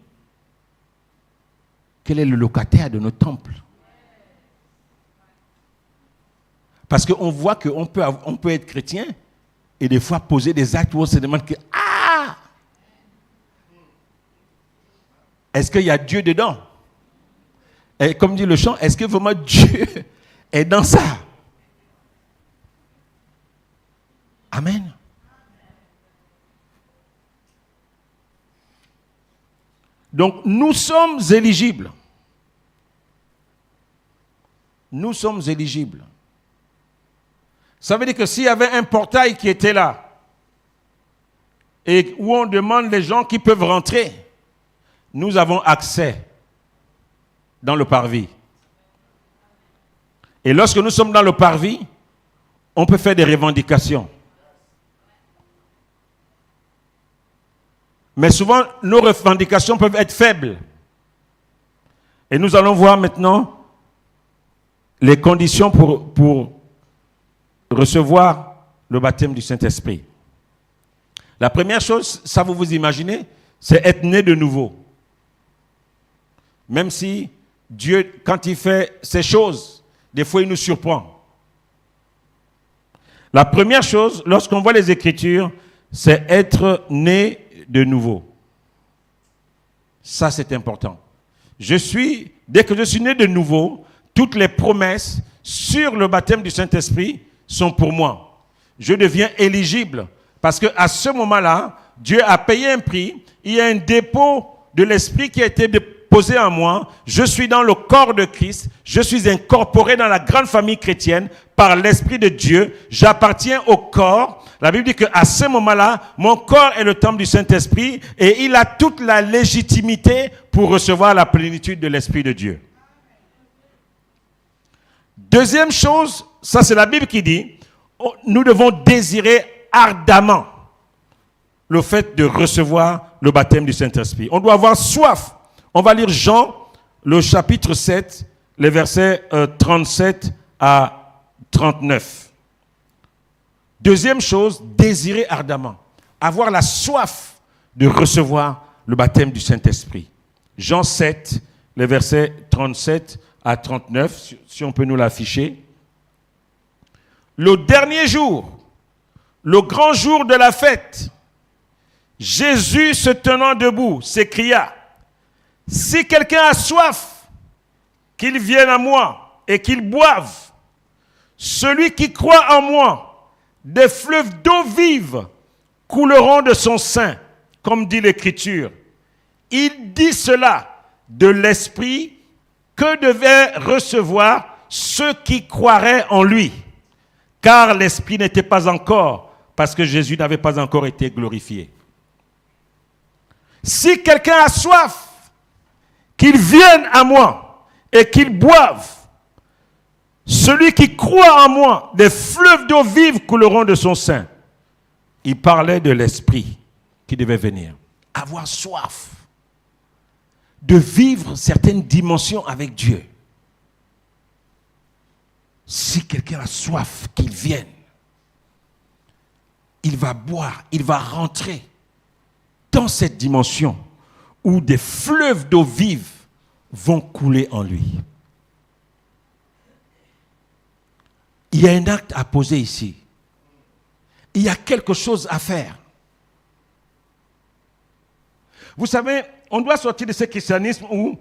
quel est le locataire de nos temples? Parce qu'on voit qu'on peut être chrétien et des fois poser des actes où on se demande que, est-ce qu'il y a Dieu dedans? Et comme dit le chant, est-ce que vraiment Dieu est dans ça? Amen. Donc, nous sommes éligibles. Nous sommes éligibles. Ça veut dire que s'il y avait un portail qui était là, et où on demande les gens qui peuvent rentrer, nous avons accès dans le parvis. Et lorsque nous sommes dans le parvis, on peut faire des revendications. Mais souvent, nos revendications peuvent être faibles. Et nous allons voir maintenant les conditions pour recevoir le baptême du Saint-Esprit. La première chose, ça vous imaginez, c'est être né de nouveau. Même si Dieu, quand il fait ces choses, des fois il nous surprend. La première chose, lorsqu'on voit les Écritures, c'est être né de nouveau. Ça, c'est important. Dès que je suis né de nouveau, toutes les promesses sur le baptême du Saint-Esprit sont pour moi. Je deviens éligible parce qu'à ce moment-là, Dieu a payé un prix. Il y a un dépôt de l'Esprit qui a été déposé en moi. Je suis dans le corps de Christ. Je suis incorporé dans la grande famille chrétienne par l'Esprit de Dieu. J'appartiens au corps. La Bible dit qu'à ce moment-là, mon corps est le temple du Saint-Esprit et il a toute la légitimité pour recevoir la plénitude de l'Esprit de Dieu. Deuxième chose, ça c'est la Bible qui dit, nous devons désirer ardemment le fait de recevoir le baptême du Saint-Esprit. On doit avoir soif. On va lire Jean, le chapitre 7, les versets 37 à 39. Deuxième chose, désirer ardemment. Avoir la soif de recevoir le baptême du Saint-Esprit. Jean 7, les versets 37 à 39, si on peut nous l'afficher. Le dernier jour, le grand jour de la fête, Jésus se tenant debout, s'écria, « Si quelqu'un a soif, qu'il vienne à moi et qu'il boive. Celui qui croit en moi, des fleuves d'eau vive couleront de son sein, comme dit l'Écriture. » Il dit cela de l'Esprit que devaient recevoir ceux qui croiraient en lui. Car l'Esprit n'était pas encore, parce que Jésus n'avait pas encore été glorifié. Si quelqu'un a soif, qu'il vienne à moi et qu'il boive. Celui qui croit en moi, des fleuves d'eau vive couleront de son sein. Il parlait de l'Esprit qui devait venir. Avoir soif de vivre certaines dimensions avec Dieu. Si quelqu'un a soif, qu'il vienne. Il va boire, il va rentrer dans cette dimension où des fleuves d'eau vive vont couler en lui. Il y a un acte à poser ici. Il y a quelque chose à faire. Vous savez, on doit sortir de ce christianisme où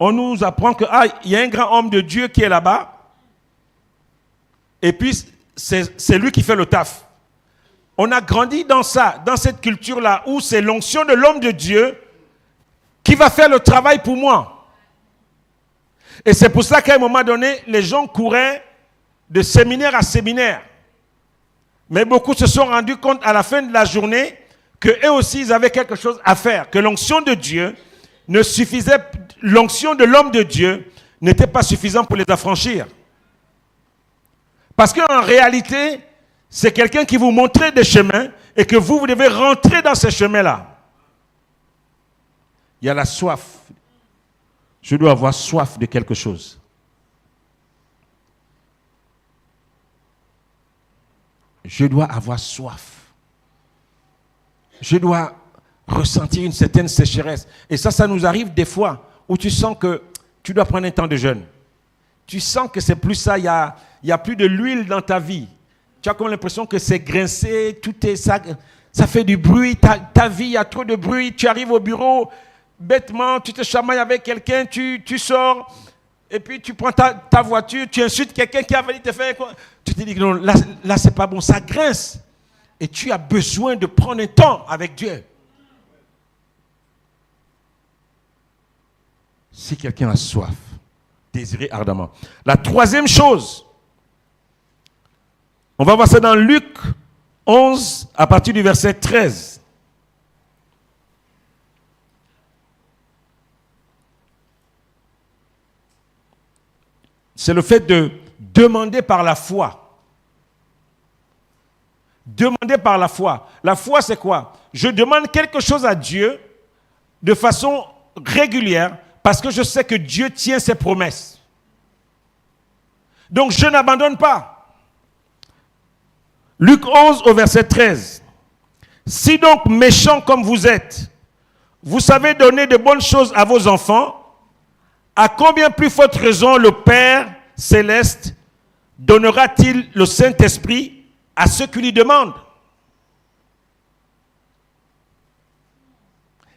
on nous apprend que il y a un grand homme de Dieu qui est là-bas, et puis c'est lui qui fait le taf. On a grandi dans ça, dans cette culture-là, où c'est l'onction de l'homme de Dieu qui va faire le travail pour moi. Et c'est pour ça qu'à un moment donné, les gens couraient de séminaire à séminaire. Mais beaucoup se sont rendus compte à la fin de la journée qu'eux aussi, ils avaient quelque chose à faire, que l'onction de Dieu ne suffisait, l'onction de l'homme de Dieu n'était pas suffisante pour les affranchir. Parce qu'en réalité, c'est quelqu'un qui vous montrait des chemins et que vous devez rentrer dans ces chemins-là. Il y a la soif. Je dois avoir soif de quelque chose. Je dois avoir soif. Je dois ressentir une certaine sécheresse. Et ça nous arrive des fois où tu sens que tu dois prendre un temps de jeûne. Tu sens que c'est plus ça, il y a plus de l'huile dans ta vie. Tu as comme l'impression que c'est grincé, tout est ça fait du bruit, ta vie, il y a trop de bruit. Tu arrives au bureau, bêtement, tu te chamailles avec quelqu'un, tu sors, et puis tu prends ta voiture, tu insultes quelqu'un qui a venu te faire quoi. Tu te dis que non, là c'est pas bon, ça grince. Et tu as besoin de prendre un temps avec Dieu. Si quelqu'un a soif, désirer ardemment. La troisième chose, on va voir ça dans Luc 11, à partir du verset 13. C'est le fait de demander par la foi. Demander par la foi. La foi, c'est quoi? Je demande quelque chose à Dieu de façon régulière parce que je sais que Dieu tient ses promesses. Donc, je n'abandonne pas. Luc 11 au verset 13. Si donc méchants comme vous êtes, vous savez donner de bonnes choses à vos enfants, à combien plus forte raison le Père céleste donnera-t-il le Saint-Esprit à ceux qui lui demandent?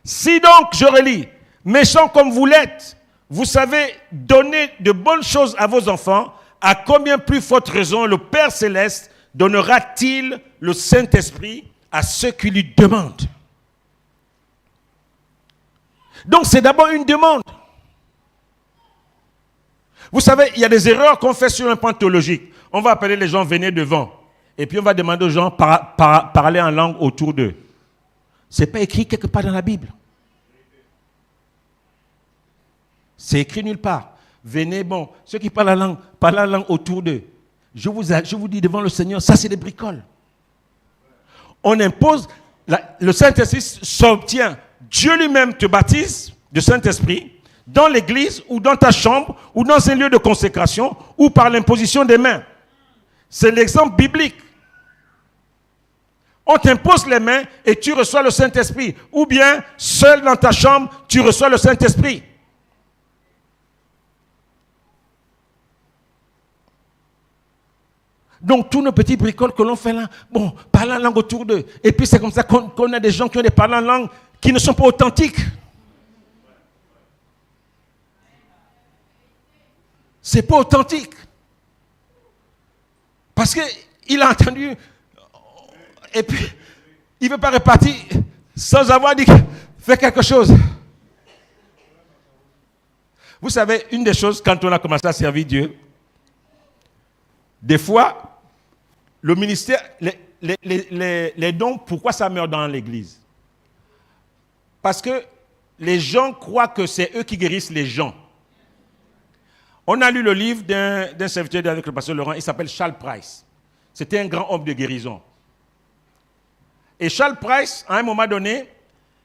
Si donc, je relis, méchants comme vous l'êtes, vous savez donner de bonnes choses à vos enfants, à combien plus forte raison le Père céleste donnera-t-il le Saint-Esprit à ceux qui lui demandent? Donc c'est d'abord une demande. Vous savez, il y a des erreurs qu'on fait sur un plan théologique. On va appeler les gens, venez devant. Et puis on va demander aux gens parler en langue autour d'eux. Ce n'est pas écrit quelque part dans la Bible. C'est écrit nulle part. Venez, bon, ceux qui parlent la langue autour d'eux. Je vous dis devant le Seigneur, ça c'est des bricoles. On impose, le Saint-Esprit s'obtient. Dieu lui-même te baptise de Saint-Esprit dans l'église ou dans ta chambre ou dans un lieu de consécration ou par l'imposition des mains. C'est l'exemple biblique. On t'impose les mains et tu reçois le Saint-Esprit. Ou bien, seul dans ta chambre, tu reçois le Saint-Esprit. Donc, tous nos petits bricoles que l'on fait là, bon, parler en langue autour d'eux. Et puis, c'est comme ça qu'on a des gens qui ont des paroles en langue qui ne sont pas authentiques. C'est pas authentique. Parce qu'il a entendu, et puis, il ne veut pas repartir sans avoir dit, fais quelque chose. Vous savez, une des choses, quand on a commencé à servir Dieu, des fois, le ministère, les dons, pourquoi ça meurt dans l'église? Parce que les gens croient que c'est eux qui guérissent les gens. On a lu le livre d'un serviteur avec le pasteur Laurent, il s'appelle Charles Price. C'était un grand homme de guérison. Et Charles Price, à un moment donné,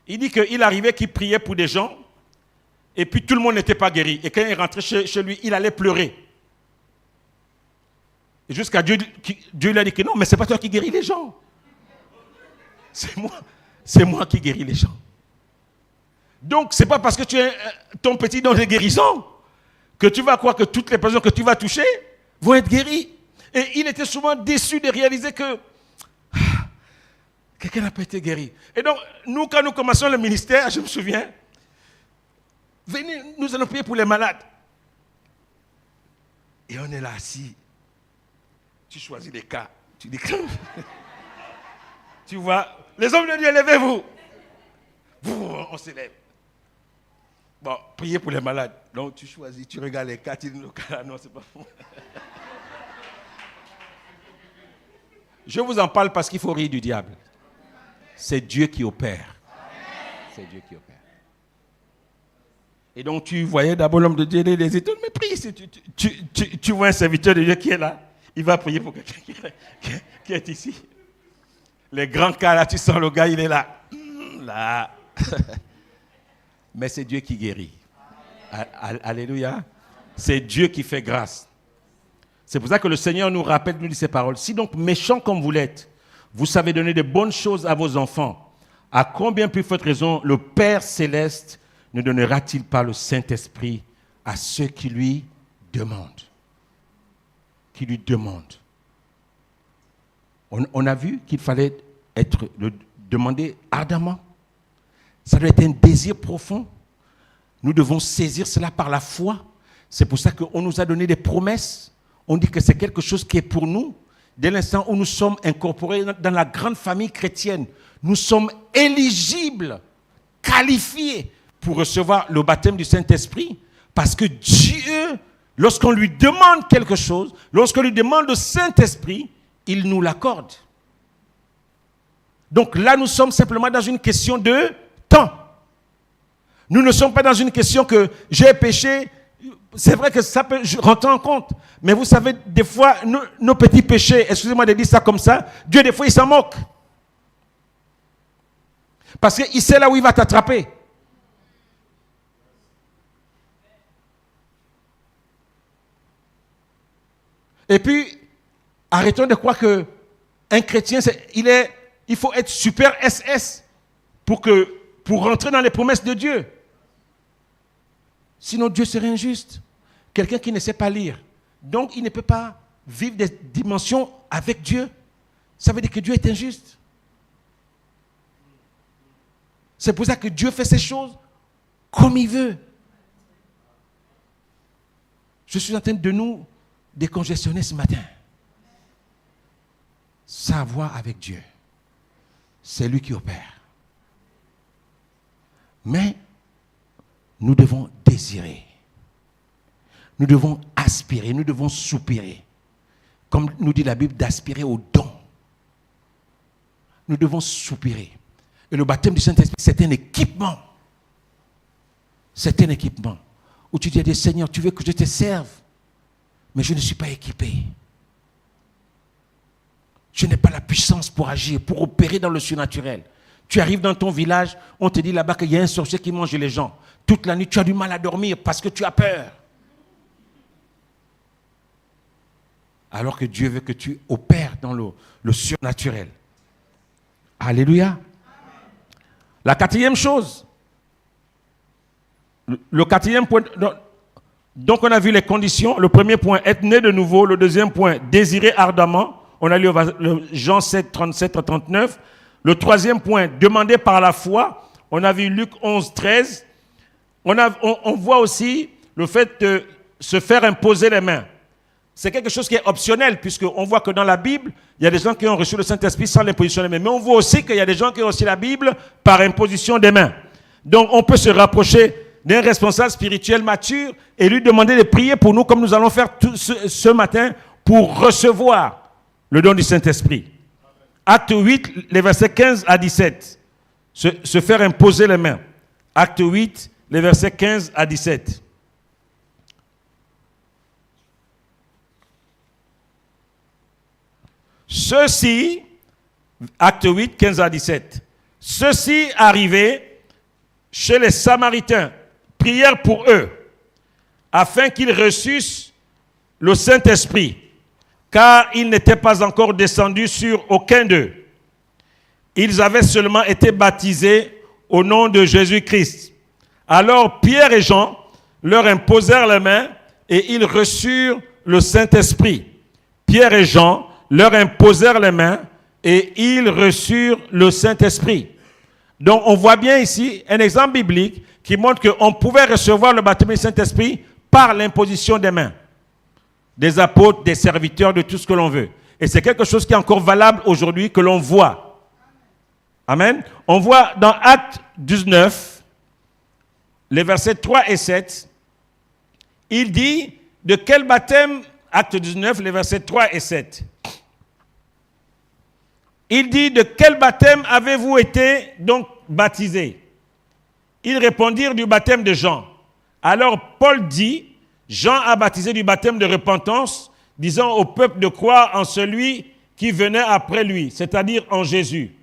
il dit qu'il arrivait qu'il priait pour des gens, et puis tout le monde n'était pas guéri. Et quand il rentrait chez lui, il allait pleurer. Et jusqu'à Dieu lui a dit que non, mais ce n'est pas toi qui guéris les gens. C'est moi qui guéris les gens. Donc, ce n'est pas parce que tu as ton petit don de guérison que tu vas croire que toutes les personnes que tu vas toucher vont être guéries. Et il était souvent déçu de réaliser que quelqu'un n'a pas été guéri. Et donc, nous, quand nous commençons le ministère, je me souviens, venez, nous allons prier pour les malades. Et on est là assis. Tu choisis les cas. Tu dis que... Tu vois, les hommes de Dieu, levez-vous. On s'élève. Bon, priez pour les malades. Donc, tu choisis, tu regardes les cas, tu dis, non, c'est pas faux. Je vous en parle parce qu'il faut rire du diable. C'est Dieu qui opère. C'est Dieu qui opère. Et donc, tu voyais d'abord l'homme de Dieu, les étoiles, mais prie. Tu vois un serviteur de Dieu qui est là. Il va prier pour quelqu'un qui est ici. Les grands cas, là, tu sens le gars, il est là. Là. Mais c'est Dieu qui guérit. Alléluia. C'est Dieu qui fait grâce. C'est pour ça que le Seigneur nous rappelle, nous dit ces paroles. Si donc méchants comme vous l'êtes, vous savez donner de bonnes choses à vos enfants, à combien plus forte raison le Père Céleste ne donnera-t-il pas le Saint-Esprit à ceux qui lui demandent? Qui lui demandent. On a vu qu'il fallait le demander ardemment. Ça doit être un désir profond. Nous devons saisir cela par la foi. C'est pour ça qu'on nous a donné des promesses. On dit que c'est quelque chose qui est pour nous. Dès l'instant où nous sommes incorporés dans la grande famille chrétienne, nous sommes éligibles, qualifiés pour recevoir le baptême du Saint-Esprit. Parce que Dieu, lorsqu'on lui demande quelque chose, lorsqu'on lui demande le Saint-Esprit, il nous l'accorde. Donc là, nous sommes simplement dans une question de temps. Nous ne sommes pas dans une question que j'ai péché. C'est vrai que ça peut rentrer en compte. Mais vous savez, des fois, nos petits péchés, excusez-moi de dire ça comme ça, Dieu, des fois, il s'en moque. Parce qu'il sait là où il va t'attraper. Et puis, arrêtons de croire qu'un chrétien, il faut être super SS pour rentrer dans les promesses de Dieu. Sinon, Dieu serait injuste. Quelqu'un qui ne sait pas lire, donc il ne peut pas vivre des dimensions avec Dieu. Ça veut dire que Dieu est injuste. C'est pour ça que Dieu fait ces choses comme il veut. Je suis en train de nous décongestionner ce matin. Savoir avec Dieu. C'est lui qui opère. Mais nous devons désirer. Nous devons aspirer, nous devons soupirer. Comme nous dit la Bible, d'aspirer au don. Nous devons soupirer. Et le baptême du Saint-Esprit, c'est un équipement. C'est un équipement. Où tu dis à Dieu, Seigneur, tu veux que je te serve, mais je ne suis pas équipé. Je n'ai pas la puissance pour agir, pour opérer dans le surnaturel. Tu arrives dans ton village, on te dit là-bas qu'il y a un sorcier qui mange les gens. Toute la nuit, tu as du mal à dormir parce que tu as peur. Alors que Dieu veut que tu opères dans le surnaturel. Alléluia. La quatrième chose. Le quatrième point. Donc on a vu les conditions. Le premier point, être né de nouveau. Le deuxième point, désirer ardemment. On a lu Jean 7, 37 à 39. Le troisième point, demander par la foi. On a vu Luc 11, 13. On voit aussi le fait de se faire imposer les mains. C'est quelque chose qui est optionnel, puisqu'on voit que dans la Bible, il y a des gens qui ont reçu le Saint-Esprit sans l'imposition des mains. Mais on voit aussi qu'il y a des gens qui ont reçu la Bible par imposition des mains. Donc on peut se rapprocher d'un responsable spirituel mature et lui demander de prier pour nous, comme nous allons faire ce matin, pour recevoir le don du Saint-Esprit. Acte 8, les versets 15 à 17. Se faire imposer les mains. Acte 8, les versets 15 à 17. Ceci, acte 8, 15 à 17. Ceci arrivé chez les Samaritains, prièrent pour eux, afin qu'ils reçussent le Saint-Esprit, car il n'était pas encore descendu sur aucun d'eux. Ils avaient seulement été baptisés au nom de Jésus-Christ. Alors Pierre et Jean leur imposèrent les mains et ils reçurent le Saint-Esprit. Pierre et Jean leur imposèrent les mains et ils reçurent le Saint-Esprit. Donc on voit bien ici un exemple biblique qui montre qu'on pouvait recevoir le baptême du Saint-Esprit par l'imposition des mains. Des apôtres, des serviteurs, de tout ce que l'on veut. Et c'est quelque chose qui est encore valable aujourd'hui, que l'on voit. Amen. On voit dans Actes 19, les versets 3 et 7, il dit de quel baptême, Actes 19, les versets 3 et 7. Il dit de quel baptême avez-vous été donc baptisés? Ils répondirent du baptême de Jean. Alors Paul dit, Jean a baptisé du baptême de repentance, disant au peuple de croire en celui qui venait après lui, c'est-à-dire en Jésus.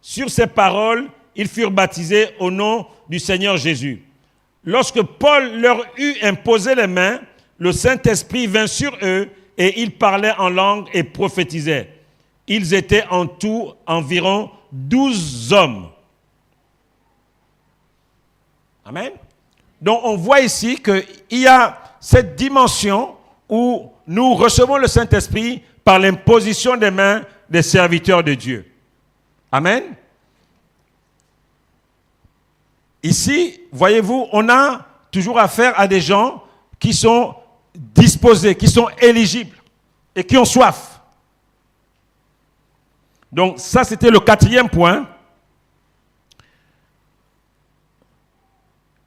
Sur ces paroles, ils furent baptisés au nom du Seigneur Jésus. Lorsque Paul leur eut imposé les mains, le Saint-Esprit vint sur eux et ils parlaient en langue et prophétisaient. Ils étaient en tout environ 12 hommes. Amen. Donc on voit ici qu'il y a cette dimension où nous recevons le Saint-Esprit par l'imposition des mains des serviteurs de Dieu. Amen. Ici, voyez-vous, on a toujours affaire à des gens qui sont disposés, qui sont éligibles et qui ont soif. Donc ça, c'était le 4e point.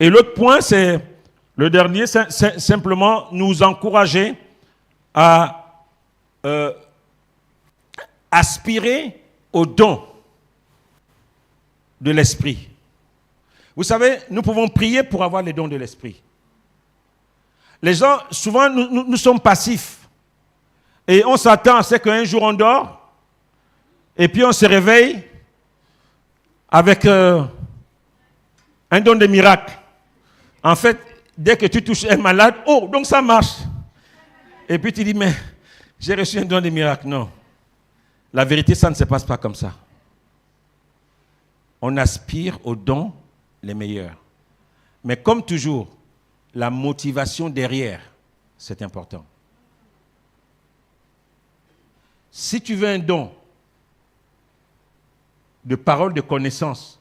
Et l'autre point, c'est le dernier, c'est simplement nous encourager à aspirer au don de l'esprit. Vous savez, nous pouvons prier pour avoir les dons de l'esprit. Les gens, souvent, nous sommes passifs. Et on s'attend à ce qu'un jour on dort, et puis on se réveille avec un don de miracle. En fait, dès que tu touches un malade, oh, donc ça marche. Et puis tu dis, mais j'ai reçu un don de miracle. Non. La vérité, ça ne se passe pas comme ça. On aspire aux dons les meilleurs. Mais comme toujours, la motivation derrière, c'est important. Si tu veux un don de parole de connaissance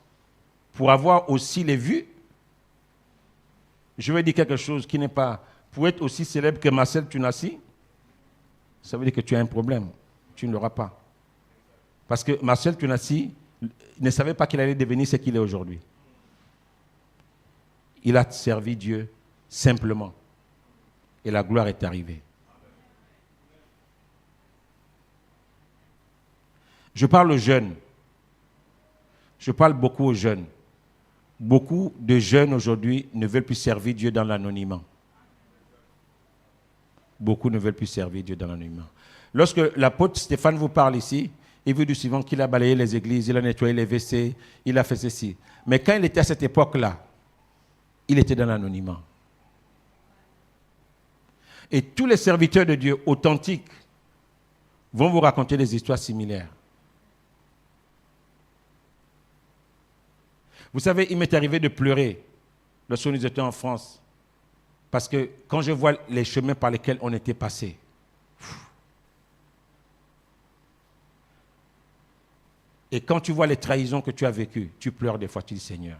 pour avoir aussi les vues, je vais dire quelque chose qui n'est pas... Pour être aussi célèbre que Marcel Tunassi, ça veut dire que tu as un problème. Tu ne l'auras pas. Parce que Marcel Tunassi ne savait pas qu'il allait devenir ce qu'il est aujourd'hui. Il a servi Dieu simplement. Et la gloire est arrivée. Je parle aux jeunes. Je parle beaucoup aux jeunes. Beaucoup de jeunes aujourd'hui ne veulent plus servir Dieu dans l'anonymat. Beaucoup ne veulent plus servir Dieu dans l'anonymat. Lorsque l'apôtre Stéphane vous parle ici, il veut du suivant qu'il a balayé les églises, il a nettoyé les WC, il a fait ceci. Mais quand il était à cette époque-là, il était dans l'anonymat. Et tous les serviteurs de Dieu authentiques vont vous raconter des histoires similaires. Vous savez, il m'est arrivé de pleurer lorsque nous étions en France. Parce que quand je vois les chemins par lesquels on était passés, et quand tu vois les trahisons que tu as vécues, tu pleures des fois, tu dis Seigneur,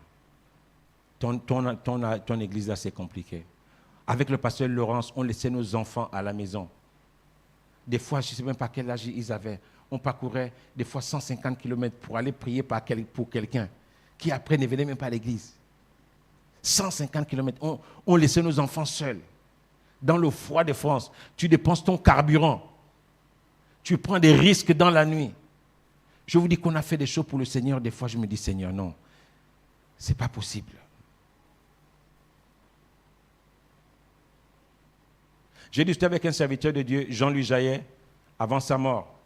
ton église là c'est compliqué. Avec le pasteur Laurence, on laissait nos enfants à la maison. Des fois, je ne sais même pas quel âge ils avaient. On parcourait des fois 150 km pour aller prier pour quelqu'un qui après ne venait même pas à l'église. 150 km. On laissait nos enfants seuls. Dans le froid de France, tu dépenses ton carburant. Tu prends des risques dans la nuit. Je vous dis qu'on a fait des choses pour le Seigneur. Des fois, je me dis, Seigneur, non, ce n'est pas possible. J'ai discuté avec un serviteur de Dieu, Jean-Louis Jaillet, avant sa mort.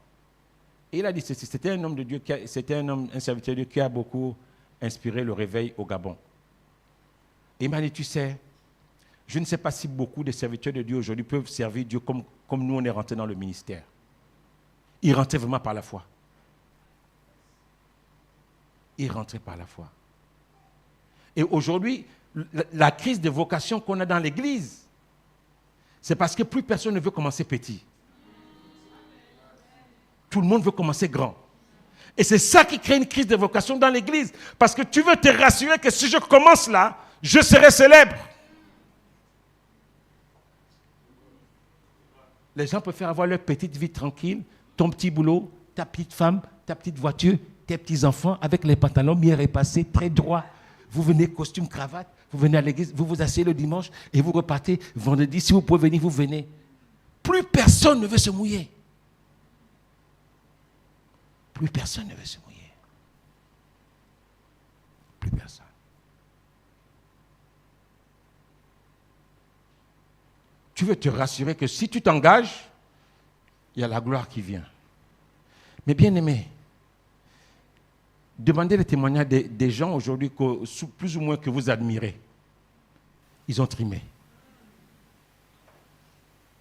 Et il a dit ceci, c'était un homme de Dieu, un serviteur de Dieu qui a beaucoup inspiré le réveil au Gabon. Et il m'a dit, tu sais, je ne sais pas si beaucoup de serviteurs de Dieu aujourd'hui peuvent servir Dieu comme nous on est rentrés dans le ministère. Ils rentraient vraiment par la foi. Ils rentraient par la foi. Et aujourd'hui, la crise de vocation qu'on a dans l'église, c'est parce que plus personne ne veut commencer petit. Tout le monde veut commencer grand. Et c'est ça qui crée une crise de vocation dans l'église. Parce que tu veux te rassurer que si je commence là, je serai célèbre. Les gens préfèrent avoir leur petite vie tranquille, ton petit boulot, ta petite femme, ta petite voiture, tes petits-enfants avec les pantalons bien repassés, très droits. Vous venez costume, cravate, vous venez à l'église, vous vous asseyez le dimanche et vous repartez vendredi. Si vous pouvez venir, vous venez. Plus personne ne veut se mouiller. Plus personne ne veut se mouiller. Plus personne. Tu veux te rassurer que si tu t'engages, il y a la gloire qui vient. Mais bien aimé, demandez le témoignage des gens aujourd'hui plus ou moins que vous admirez. Ils ont trimé.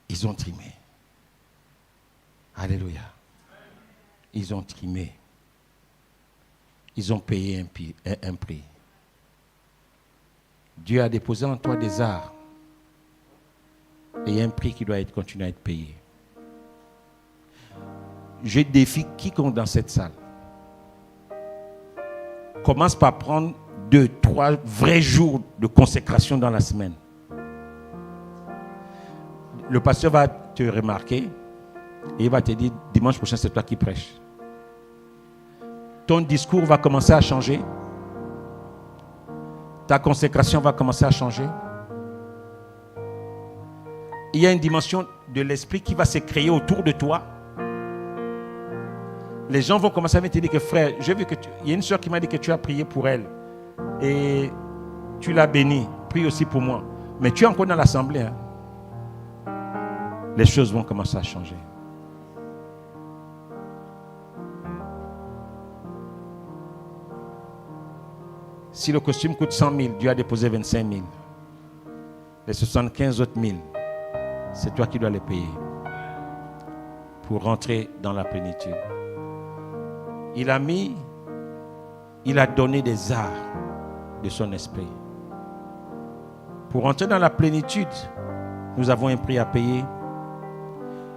Ils ont trimé. Alléluia. Ils ont trimé. Ils ont payé un prix. Dieu a déposé en toi des arts. Et il y a un prix qui doit continuer à être payé. Je défie quiconque dans cette salle. Commence par prendre 2, 3 vrais jours de consécration dans la semaine. Le pasteur va te remarquer et il va te dire, dimanche prochain, c'est toi qui prêches. Ton discours va commencer à changer. Ta consécration va commencer à changer. Il y a une dimension de l'esprit qui va se créer autour de toi. Les gens vont commencer à me dire que frère, j'ai vu que il y a une soeur qui m'a dit que tu as prié pour elle. Et tu l'as bénie. Prie aussi pour moi. Mais tu es encore dans l'assemblée. Hein? Les choses vont commencer à changer. Si le costume coûte 100 000, Dieu a déposé 25 000. Les 75 autres 1000, c'est toi qui dois les payer pour rentrer dans la plénitude. Il a donné des arts de son esprit. Pour rentrer dans la plénitude, nous avons un prix à payer.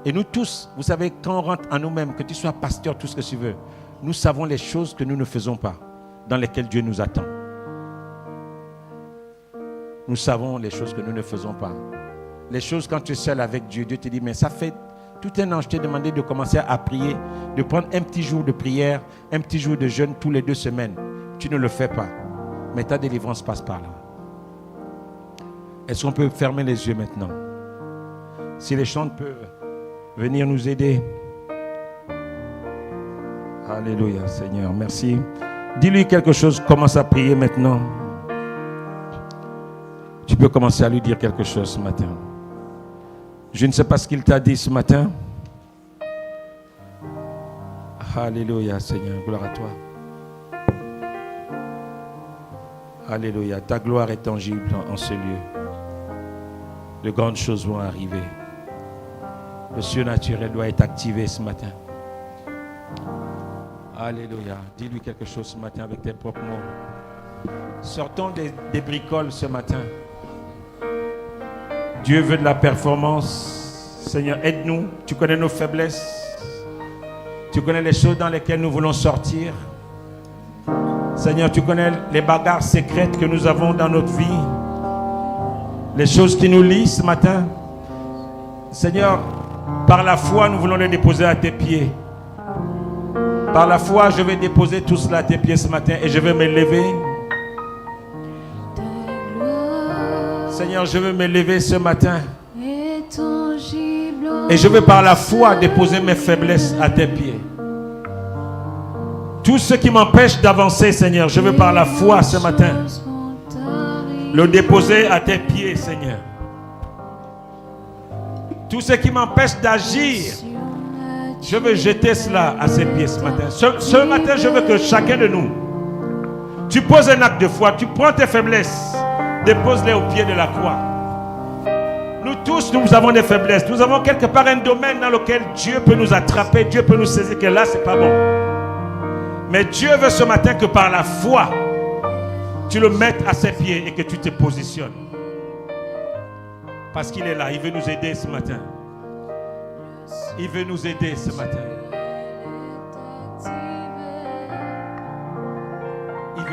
Et nous tous, vous savez, quand on rentre en nous-mêmes, que tu sois pasteur, tout ce que tu veux, nous savons les choses que nous ne faisons pas, dans lesquelles Dieu nous attend. Nous savons les choses que nous ne faisons pas. Les choses quand tu es seul avec Dieu, Dieu te dit, mais ça fait tout un an, je t'ai demandé de commencer à prier, de prendre un petit jour de prière, un petit jour de jeûne tous les 2 semaines. Tu ne le fais pas. Mais ta délivrance passe par là. Est-ce qu'on peut fermer les yeux maintenant? Si les chants peuvent venir nous aider. Alléluia, Seigneur, merci. Dis-lui quelque chose, commence à prier maintenant. Tu peux commencer à lui dire quelque chose ce matin. Je ne sais pas ce qu'il t'a dit ce matin. Alléluia, Seigneur, gloire à toi. Alléluia, ta gloire est tangible en ce lieu. De grandes choses vont arriver. Le surnaturel doit être activé ce matin. Alléluia, dis-lui quelque chose ce matin avec tes propres mots. Sortons des bricoles ce matin. Dieu veut de la performance. Seigneur, aide-nous. Tu connais nos faiblesses. Tu connais les choses dans lesquelles nous voulons sortir. Seigneur, tu connais les bagarres secrètes que nous avons dans notre vie. Les choses qui nous lient ce matin. Seigneur, par la foi, nous voulons les déposer à tes pieds. Par la foi, je vais déposer tout cela à tes pieds ce matin et je vais me lever. Seigneur, je veux me lever ce matin. Et je veux par la foi déposer mes faiblesses à tes pieds. Tout ce qui m'empêche d'avancer, Seigneur, je veux par la foi ce matin le déposer à tes pieds, Seigneur. Tout ce qui m'empêche d'agir, je veux jeter cela à ses pieds ce matin. Ce matin, je veux que chacun de nous, tu poses un acte de foi, tu prends tes faiblesses, dépose-les au pied de la croix. Nous tous, nous avons des faiblesses. Nous avons quelque part un domaine dans lequel Dieu peut nous attraper, Dieu peut nous saisir, que là, c'est pas bon. Mais Dieu veut ce matin que par la foi, tu le mettes à ses pieds et que tu te positionnes. Parce qu'il est là, il veut nous aider ce matin. Il veut nous aider ce matin.